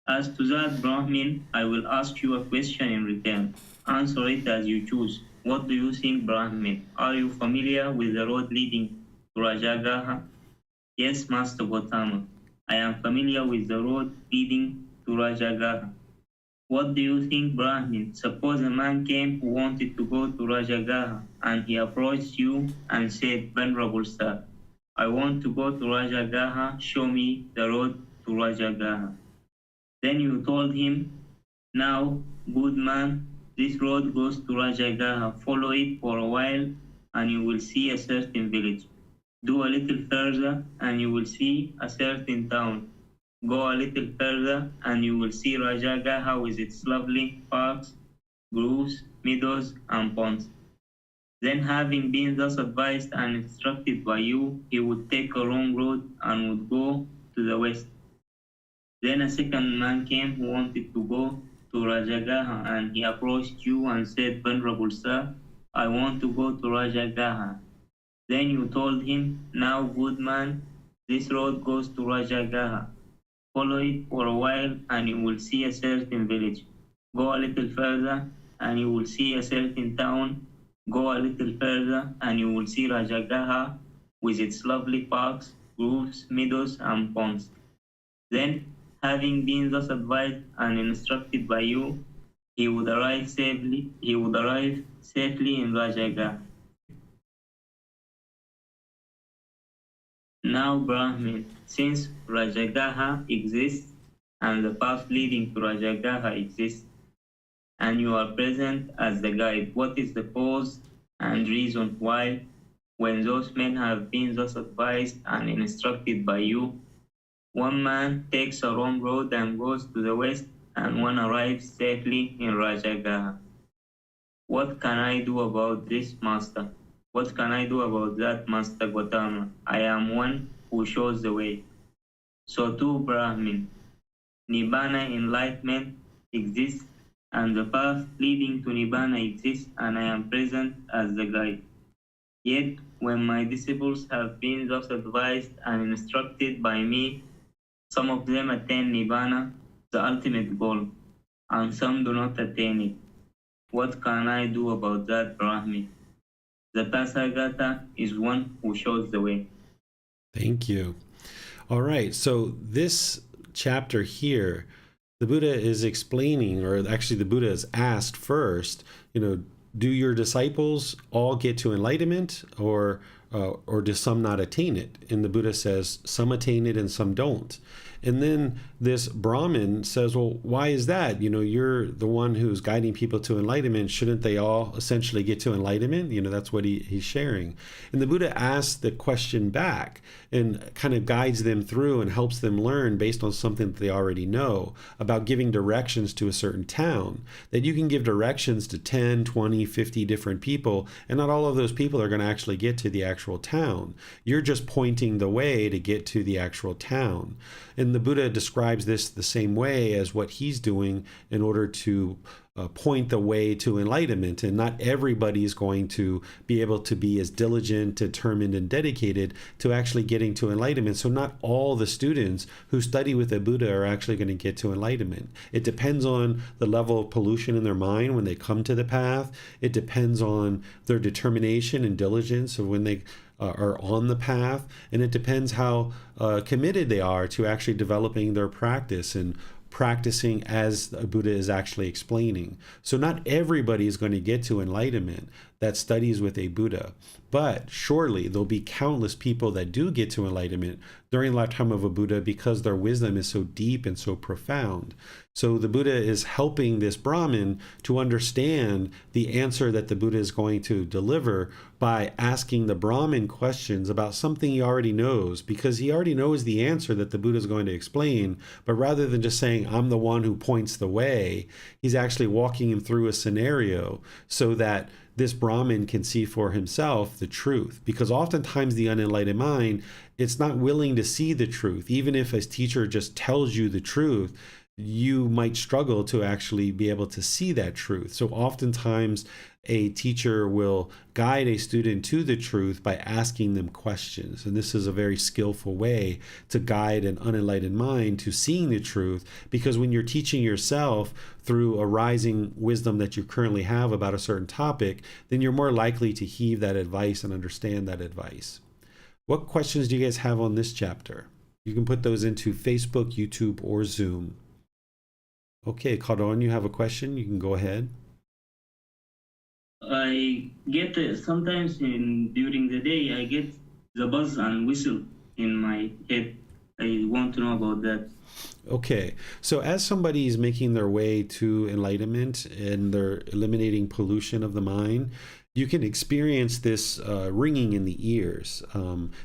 As to that, Brahmin, I will ask you a question in return. Answer it as you choose. What do you think, Brahmin? Are you familiar with the road leading to Rajagaha? Yes, Master Gotama. I am familiar with the road leading to Rajagaha. What do you think, Brahmin? Suppose a man came who wanted to go to Rajagaha, and he approached you and said, Venerable Sir, I want to go to Rajagaha, show me the road to Rajagaha. Then you told him, now, good man, this road goes to Rajagaha. Follow it for a while, and you will see a certain village. Do a little further, and you will see a certain town. Go a little further, and you will see Rajagaha with its lovely parks, groves, meadows, and ponds. Then, having been thus advised and instructed by you, he would take a wrong road and would go to the west. Then a second man came who wanted to go to Rajagaha, and he approached you and said, Venerable Sir, I want to go to Rajagaha. Then you told him, now, good man, this road goes to Rajagaha. Follow it for a while, and you will see a certain village. Go a little further, and you will see a certain town. Go a little further, and you will see Rajagaha with its lovely parks, groves, meadows, and ponds. Then, having been thus advised and instructed by you, he would arrive safely in Rajagaha. Now, Brahmin, since Rajagaha exists and the path leading to Rajagaha exists, and you are present as the guide, what is the cause and reason why, when those men have been thus advised and instructed by you, one man takes a wrong road and goes to the west, and one arrives safely in Rajagaha? What can I do about this, Master? What can I do about that, Master Gotama? I am one who shows the way. So too, Brahmin, Nibbana enlightenment exists, and the path leading to Nibbana exists, and I am present as the guide. Yet, when my disciples have been thus advised and instructed by me, some of them attain Nibbana, the ultimate goal, and some do not attain it. What can I do about that, Brahmin? The Tathagata is one who shows the way. Thank you. All right, so this chapter here, the Buddha is explaining, or actually the Buddha is asked first, do your disciples all get to enlightenment, or do some not attain it? And the Buddha says some attain it and some don't. And then this Brahmin says, well, why is that? You're the one who's guiding people to enlightenment. Shouldn't they all essentially get to enlightenment? That's what he's sharing. And the Buddha asks the question back and kind of guides them through and helps them learn based on something that they already know about giving directions to a certain town. That you can give directions to 10, 20, 50 different people, and not all of those people are going to actually get to the actual town. You're just pointing the way to get to the actual town. And the Buddha describes this the same way as what he's doing in order to point the way to enlightenment. And not everybody is going to be able to be as diligent, determined, and dedicated to actually getting to enlightenment. So not all the students who study with the Buddha are actually going to get to enlightenment. It depends on the level of pollution in their mind when they come to the path. It depends on their determination and diligence of when they are on the path, and it depends how committed they are to actually developing their practice and practicing as the Buddha is actually explaining. So not everybody is going to get to enlightenment that studies with a Buddha, but surely there'll be countless people that do get to enlightenment during the lifetime of a Buddha because their wisdom is so deep and so profound. So the Buddha is helping this Brahmin to understand the answer that the Buddha is going to deliver by asking the Brahmin questions about something he already knows, because he already knows the answer that the Buddha is going to explain. But rather than just saying, I'm the one who points the way, he's actually walking him through a scenario so that this Brahmin can see for himself the truth. Because oftentimes the unenlightened mind, it's not willing to see the truth. Even if a teacher just tells you the truth, you might struggle to actually be able to see that truth. So oftentimes a teacher will guide a student to the truth by asking them questions. And this is a very skillful way to guide an unenlightened mind to seeing the truth, because when you're teaching yourself through a rising wisdom that you currently have about a certain topic, then you're more likely to heed that advice and understand that advice. What questions do you guys have on this chapter? You can put those into Facebook, YouTube, or Zoom. Okay, Kadon, you have a question? You can go ahead. I get sometimes during the day, I get the buzz and whistle in my head. I want to know about that. Okay, so as somebody is making their way to enlightenment and they're eliminating pollution of the mind, you can experience this ringing in the ears.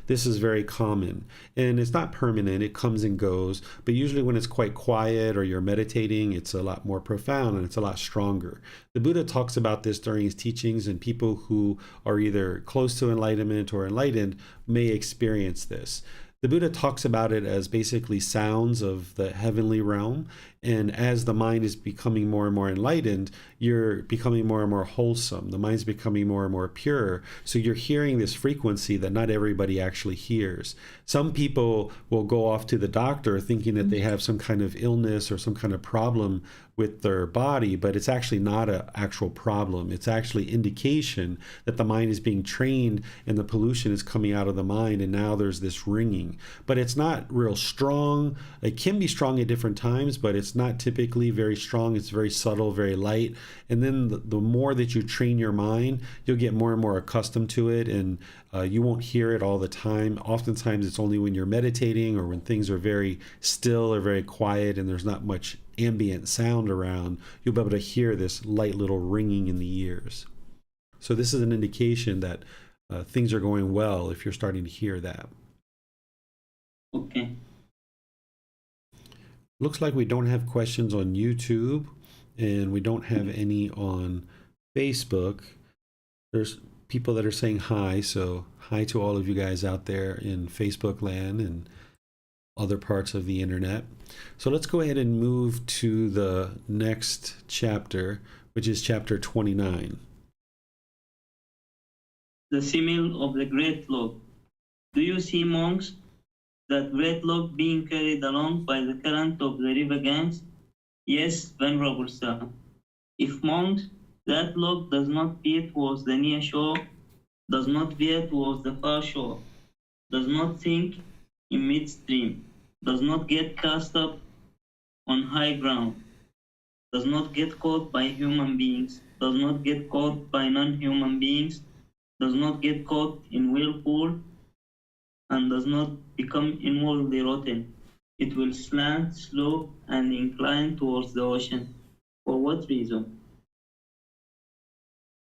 This is very common, and it's not permanent. It comes and goes, but usually when it's quite quiet or you're meditating, it's a lot more profound and it's a lot stronger. The Buddha talks about this during his teachings, and people who are either close to enlightenment or enlightened may experience this. The Buddha talks about it as basically sounds of the heavenly realm. And as the mind is becoming more and more enlightened, you're becoming more and more wholesome. The mind's becoming more and more pure. So you're hearing this frequency that not everybody actually hears. Some people will go off to the doctor thinking that they have some kind of illness or some kind of problem with their body, but it's actually not an actual problem. It's actually indication that the mind is being trained and the pollution is coming out of the mind, and now there's this ringing. But it's not real strong. It can be strong at different times, but it's not typically very strong. It's very subtle, very light. And then the more that you train your mind, you'll get more and more accustomed to it, and you won't hear it all the time. Oftentimes it's only when you're meditating or when things are very still or very quiet and there's not much ambient sound around, you'll be able to hear this light little ringing in the ears. So this is an indication that things are going well if you're starting to hear that. Okay. Looks like we don't have questions on YouTube, and we don't have any on Facebook. There's people that are saying hi. So hi to all of you guys out there in Facebook land and other parts of the internet. So let's go ahead and move to the next chapter, which is chapter 29. The simile of the great log. Do you see, monks, that great log being carried along by the current of the river Ganges? Yes, venerable sir. If, monks, that log does not veer towards the near shore, does not veer towards the far shore, does not sink in midstream, does not get cast up on high ground, does not get caught by human beings, does not get caught by non-human beings, does not get caught in whirlpool, and does not become inwardly rotten. It will slant, slope, and incline towards the ocean. For what reason?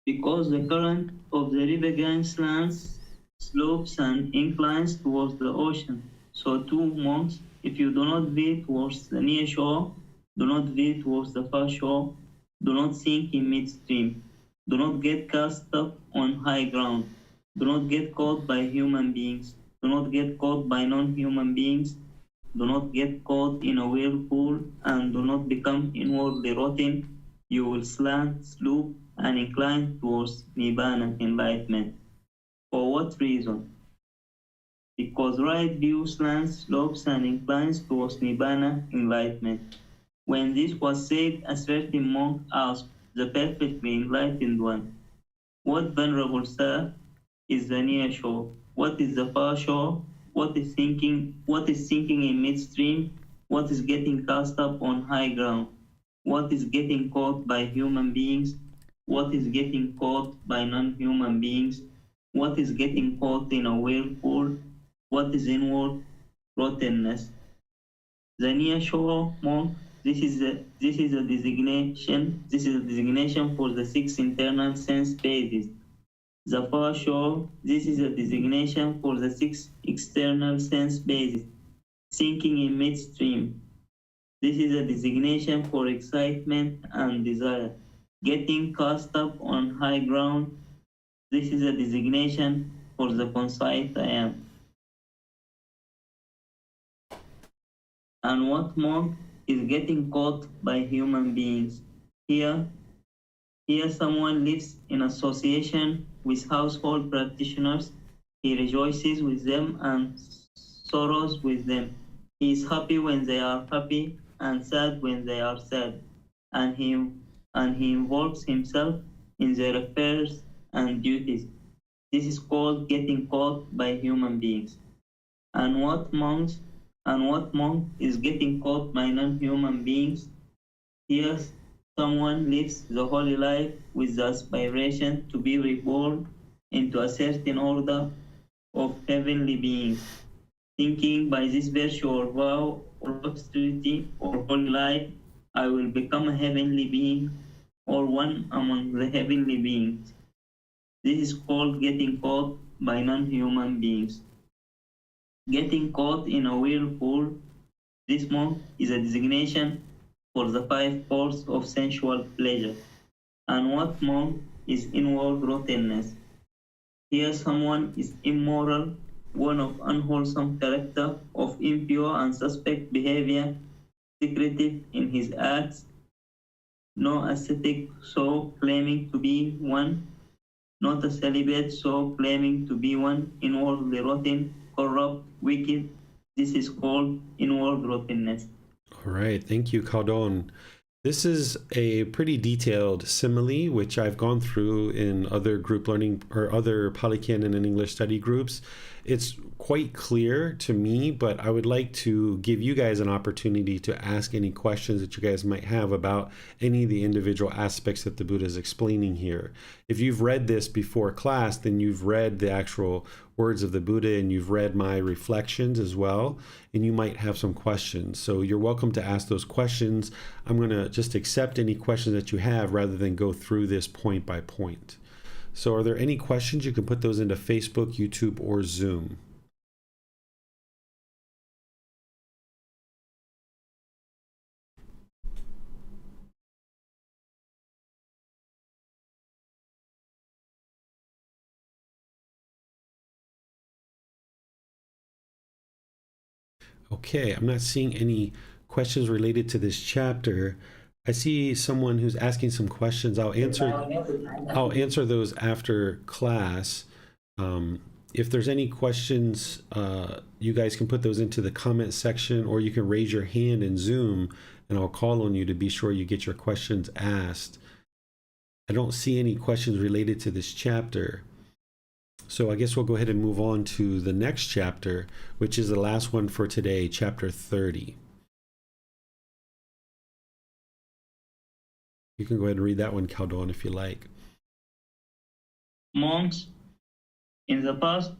Because the current of the river Ganges slants, slopes, and inclines towards the ocean. So too, monks, if you do not veer towards the near shore, do not veer towards the far shore, do not sink in midstream, do not get cast up on high ground, do not get caught by human beings, do not get caught by non-human beings, do not get caught in a whirlpool, and do not become inwardly rotten. You will slant, slope, and incline towards Nibbana, enlightenment. For what reason? Because right view slants, slopes, and inclines towards Nibbana, enlightenment. When this was said, a certain monk asked the perfectly enlightened one, "What, venerable sir, is the near shore? What is the far shore? What is sinking in midstream? What is getting cast up on high ground? What is getting caught by human beings? What is getting caught by non-human beings? What is getting caught in a whirlpool? What is inward rottenness?" The near shore monk, this is a designation for the six internal sense bases. The far shore, this is a designation for the six external sense bases. Sinking in midstream, this is a designation for excitement and desire. Getting cast up on high ground, this is a designation for the conceit I am. And what monk is getting caught by human beings? Here someone lives in association with household practitioners. He rejoices with them and sorrows with them. He is happy when they are happy and sad when they are sad. And he involves himself in their affairs and duties. This is called getting caught by human beings. And what monk is getting caught by non-human beings? Here, someone lives the holy life with the aspiration to be reborn into a certain order of heavenly beings, thinking by this virtue or vow or austerity or holy life, I will become a heavenly being or one among the heavenly beings. This is called getting caught by non-human beings. Getting caught in a whirlpool, this monk is a designation for the five forms of sensual pleasure. And what monk is inward rottenness? Here someone is immoral, one of unwholesome character, of impure and suspect behavior, secretive in his acts, no ascetic soul claiming to be one, not a celibate soul claiming to be one, inwardly rotten, corrupt, wicked. This is called inward rottenness. All right, thank you, Caldon. This is a pretty detailed simile, which I've gone through in other group learning or other Pali Canon and English study groups. It's quite clear to me, but I would like to give you guys an opportunity to ask any questions that you guys might have about any of the individual aspects that the Buddha is explaining here. If you've read this before class, then you've read the actual words of the Buddha and you've read my reflections as well, and you might have some questions. So you're welcome to ask those questions. I'm going to just accept any questions that you have rather than go through this point by point. So are there any questions? You can put those into Facebook, YouTube, or Zoom. Okay, I'm not seeing any questions related to this chapter. I see someone who's asking some questions. I'll answer those after class. If there's any questions, you guys can put those into the comment section, or you can raise your hand in Zoom and I'll call on you to be sure you get your questions asked. I don't see any questions related to this chapter. So I guess we'll go ahead and move on to the next chapter, which is the last one for today, chapter 30. You can go ahead and read that one, Caldon, if you like. Monks, in the past,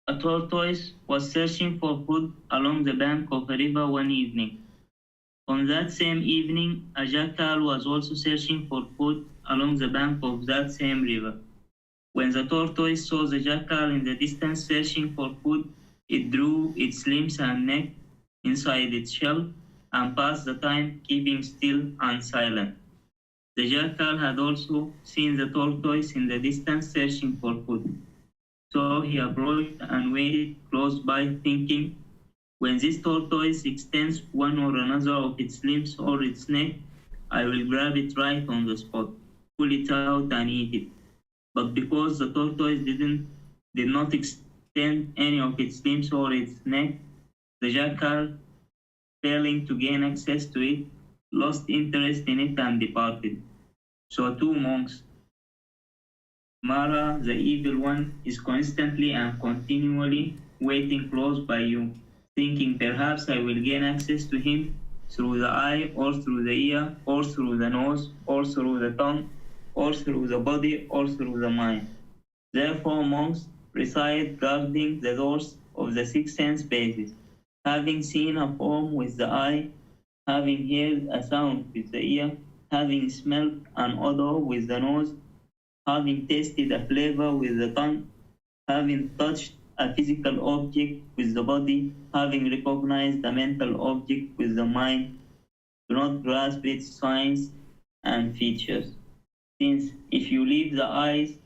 a tortoise was searching for food along the bank of a river one evening. On that same evening, a jackal was also searching for food along the bank of that same river. When the tortoise saw the jackal in the distance searching for food, it drew its limbs and neck inside its shell and passed the time keeping still and silent. The jackal had also seen the tortoise in the distance searching for food. So he approached and waited close by, thinking, when this tortoise extends one or another of its limbs or its neck, I will grab it right on the spot, pull it out and eat it. But because the tortoise did not extend any of its limbs or its neck, the jackal, failing to gain access to it, lost interest in it and departed. So two monks, Mara, the evil one, is constantly and continually waiting close by you, thinking perhaps I will gain access to him through the eye or through the ear or through the nose or through the tongue or through the body or through the mind. Therefore, monks reside guarding the doors of the six sense bases, having seen a form with the eye, having heard a sound with the ear, having smelled an odor with the nose, having tasted a flavor with the tongue, having touched a physical object with the body, having recognized a mental object with the mind, do not grasp its signs and features. Since if you leave the eye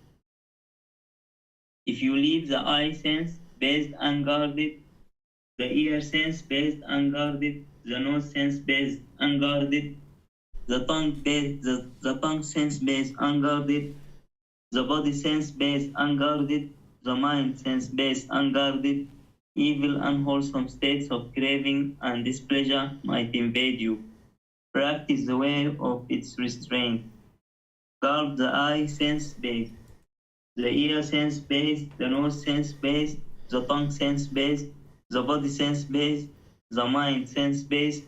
sense based unguarded, the ear sense based unguarded, the nose sense based unguarded, the tongue sense based unguarded, the body sense based unguarded, the mind sense based unguarded, evil unwholesome states of craving and displeasure might invade you. Practice the way of its restraint. Guard the eye sense based, the ear sense based, the nose sense based, the tongue sense based, the body sense based, the mind sense based.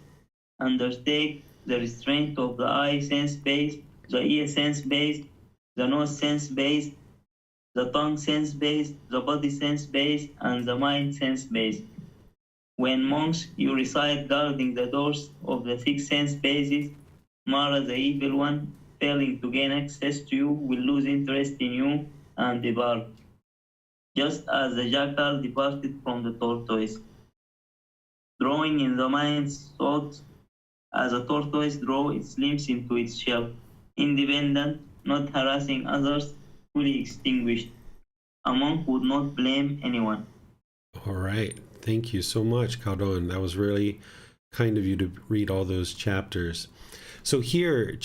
Undertake the restraint of the eye sense based, the ear sense based, the nose sense based, the tongue sense based, the body sense based, and the mind sense based. When monks, you reside guarding the doors of the six sense bases, Mara, the evil one, failing to gain access to you, will lose interest in you and depart, just as the jackal departed from the tortoise. Drawing in the mind's thoughts, as a tortoise draws its limbs into its shell, independent, not harassing others, fully extinguished. A monk would not blame anyone. All right. Thank you so much, Caldon. That was really kind of you to read all those chapters. So here,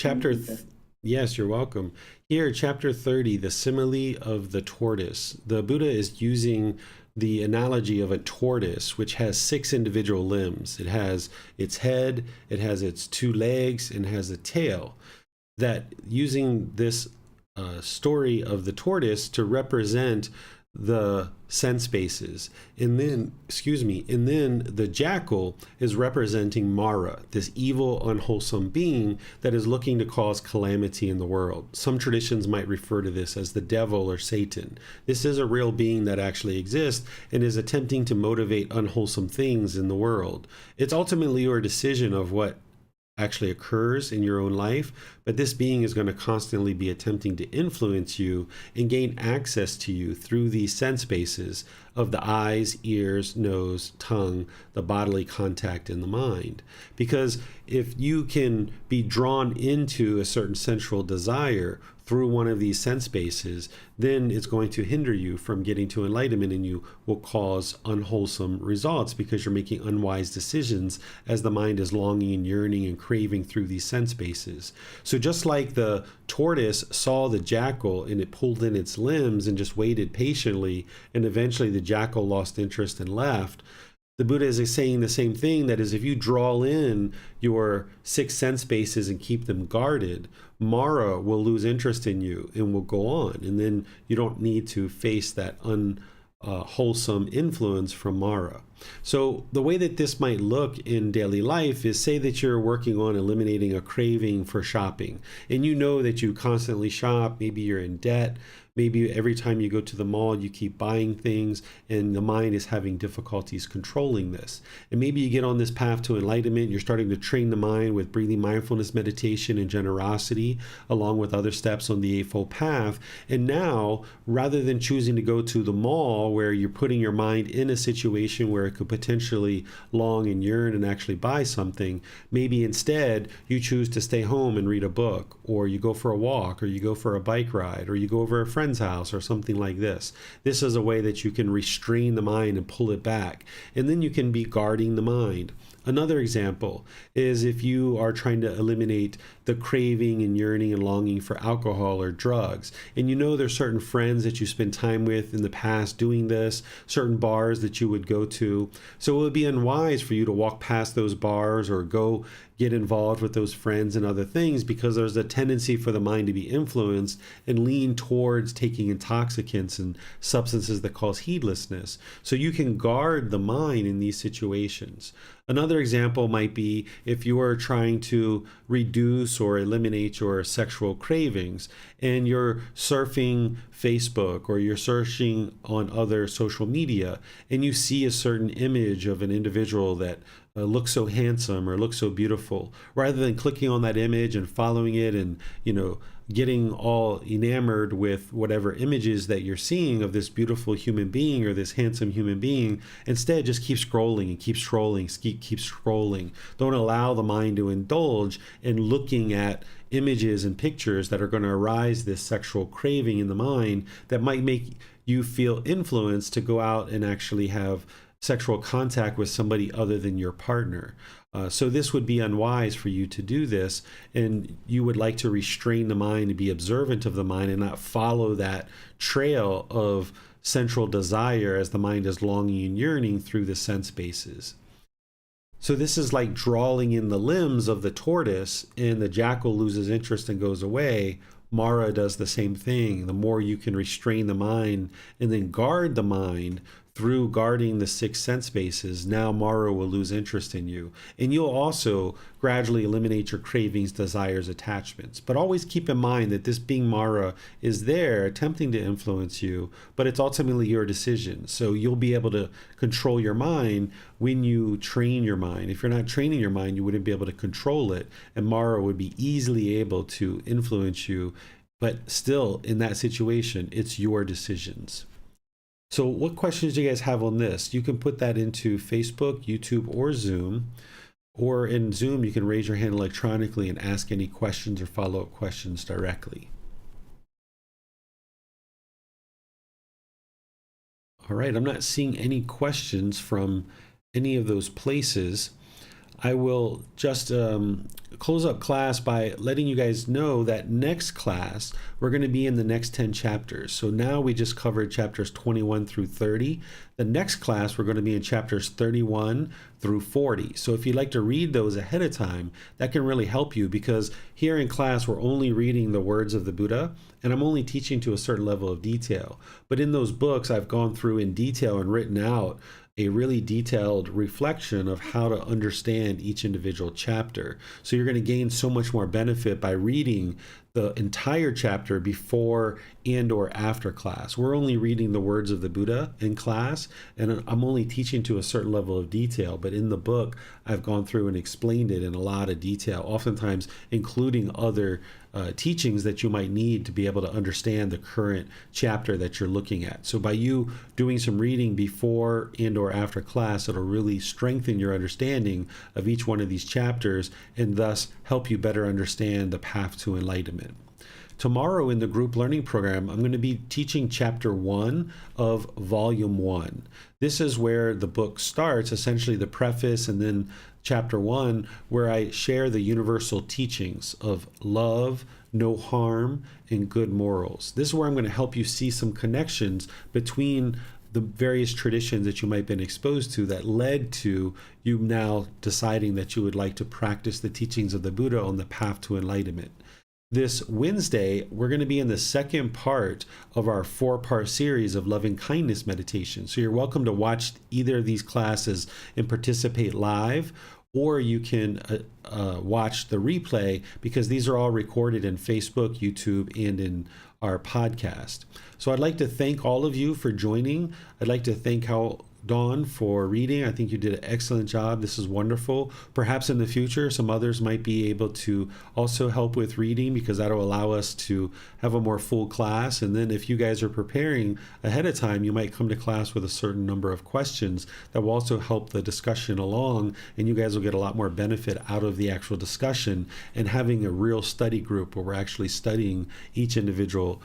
yes, you're welcome. Here, chapter 30, the simile of the tortoise. The Buddha is using the analogy of a tortoise, which has six individual limbs. It has its head, it has its two legs, and has a tail. That using this story of the tortoise to represent the sense bases, and then the jackal is representing Mara, this evil, unwholesome being that is looking to cause calamity in the world. Some traditions might refer to this as the devil or Satan. This is a real being that actually exists and is attempting to motivate unwholesome things in the world. It's ultimately your decision of what actually occurs in your own life, but this being is going to constantly be attempting to influence you and gain access to you through these sense bases of the eyes, ears, nose, tongue, the bodily contact, and the mind. Because if you can be drawn into a certain sensual desire through one of these sense bases, then it's going to hinder you from getting to enlightenment, and you will cause unwholesome results because you're making unwise decisions as the mind is longing and yearning and craving through these sense bases. So just like the tortoise saw the jackal and it pulled in its limbs and just waited patiently, and eventually the jackal lost interest and left, the Buddha is saying the same thing. That is, if you draw in your 6 sense bases and keep them guarded, Mara will lose interest in you and will go on. And then you don't need to face that unwholesome influence from Mara. So the way that this might look in daily life is, say that you're working on eliminating a craving for shopping, and you know that you constantly shop. Maybe you're in debt. Maybe every time you go to the mall, you keep buying things, and the mind is having difficulties controlling this. And maybe you get on this path to enlightenment. You're starting to train the mind with breathing mindfulness meditation and generosity, along with other steps on the Eightfold Path. And now, rather than choosing to go to the mall, where you're putting your mind in a situation where it could potentially long and yearn and actually buy something, maybe instead you choose to stay home and read a book, or you go for a walk, or you go for a bike ride, or you go over a friend's house or something like this. This is a way that you can restrain the mind and pull it back, and then you can be guarding the mind. Another example is if you are trying to eliminate the craving and yearning and longing for alcohol or drugs, and you know there's certain friends that you spend time with in the past doing this, certain bars that you would go to. So it would be unwise for you to walk past those bars or go get involved with those friends and other things, because there's a tendency for the mind to be influenced and lean towards taking intoxicants and substances that cause heedlessness. So you can guard the mind in these situations. Another example might be if you are trying to reduce or eliminate your sexual cravings, and you're surfing Facebook or you're searching on other social media, and you see a certain image of an individual that looks so handsome or looks so beautiful. Rather than clicking on that image and following it and, getting all enamored with whatever images that you're seeing of this beautiful human being or this handsome human being, instead just keep scrolling and keep scrolling, keep scrolling. Don't allow the mind to indulge in looking at images and pictures that are going to arise this sexual craving in the mind that might make you feel influenced to go out and actually have sexual contact with somebody other than your partner. So this would be unwise for you to do this, and you would like to restrain the mind and be observant of the mind and not follow that trail of sensual desire as the mind is longing and yearning through the sense bases. So this is like drawing in the limbs of the tortoise, and the jackal loses interest and goes away. Mara does the same thing. The more you can restrain the mind and then guard the mind through guarding the 6 sense bases, now Mara will lose interest in you. And you'll also gradually eliminate your cravings, desires, attachments. But always keep in mind that this being Mara is there attempting to influence you, but it's ultimately your decision. So you'll be able to control your mind when you train your mind. If you're not training your mind, you wouldn't be able to control it, and Mara would be easily able to influence you. But still, in that situation, it's your decisions. So what questions do you guys have on this? You can put that into Facebook, YouTube, or Zoom. Or in Zoom, you can raise your hand electronically and ask any questions or follow-up questions directly. All right, I'm not seeing any questions from any of those places. I will just close up class by letting you guys know that next class, we're going to be in the next 10 chapters. So now we just covered chapters 21 through 30. The next class, we're going to be in chapters 31 through 40. So if you'd like to read those ahead of time, that can really help you, because here in class, we're only reading the words of the Buddha, and I'm only teaching to a certain level of detail. But in those books, I've gone through in detail and written out a really detailed reflection of how to understand each individual chapter. So you're going to gain so much more benefit by reading the entire chapter before and or after class. We're only reading the words of the Buddha in class, and I'm only teaching to a certain level of detail, but in the book I've gone through and explained it in a lot of detail, oftentimes including other teachings that you might need to be able to understand the current chapter that you're looking at. So by you doing some reading before and or after class, it'll really strengthen your understanding of each one of these chapters and thus help you better understand the path to enlightenment. Tomorrow in the group learning program, I'm going to be teaching chapter 1 of volume 1. This is where the book starts, essentially the preface, and then chapter 1, where I share the universal teachings of love, no harm, and good morals. This is where I'm going to help you see some connections between the various traditions that you might have been exposed to that led to you now deciding that you would like to practice the teachings of the Buddha on the path to enlightenment. This Wednesday, we're going to be in the second part of our 4-part series of loving kindness meditation. So you're welcome to watch either of these classes and participate live, or you can watch the replay, because these are all recorded in Facebook, YouTube, and in our podcast. So I'd like to thank all of you for joining. I'd like to thank Dawn for reading. I think you did an excellent job. This is wonderful. Perhaps in the future, some others might be able to also help with reading, because that'll allow us to have a more full class. And then if you guys are preparing ahead of time, you might come to class with a certain number of questions that will also help the discussion along, and you guys will get a lot more benefit out of the actual discussion and having a real study group where we're actually studying each individual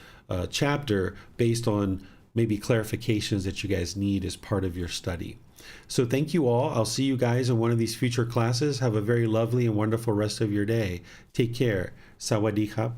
chapter based on maybe clarifications that you guys need as part of your study. So thank you all. I'll see you guys in one of these future classes. Have a very lovely and wonderful rest of your day. Take care. Sawadee krap.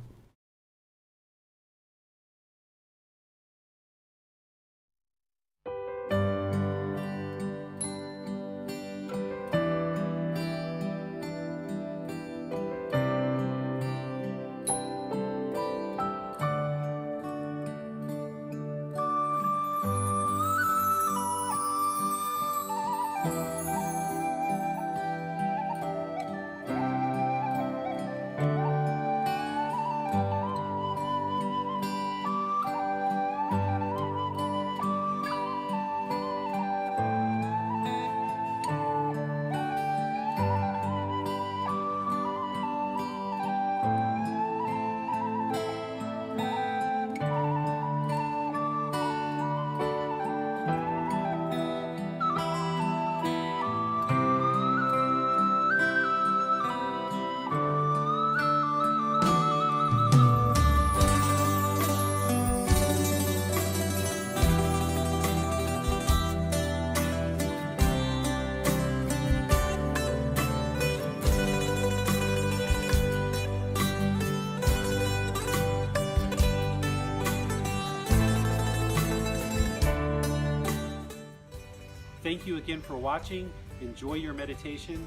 Thank you again for watching. Enjoy your meditation.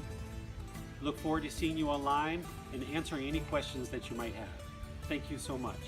Look forward to seeing you online and answering any questions that you might have. Thank you so much.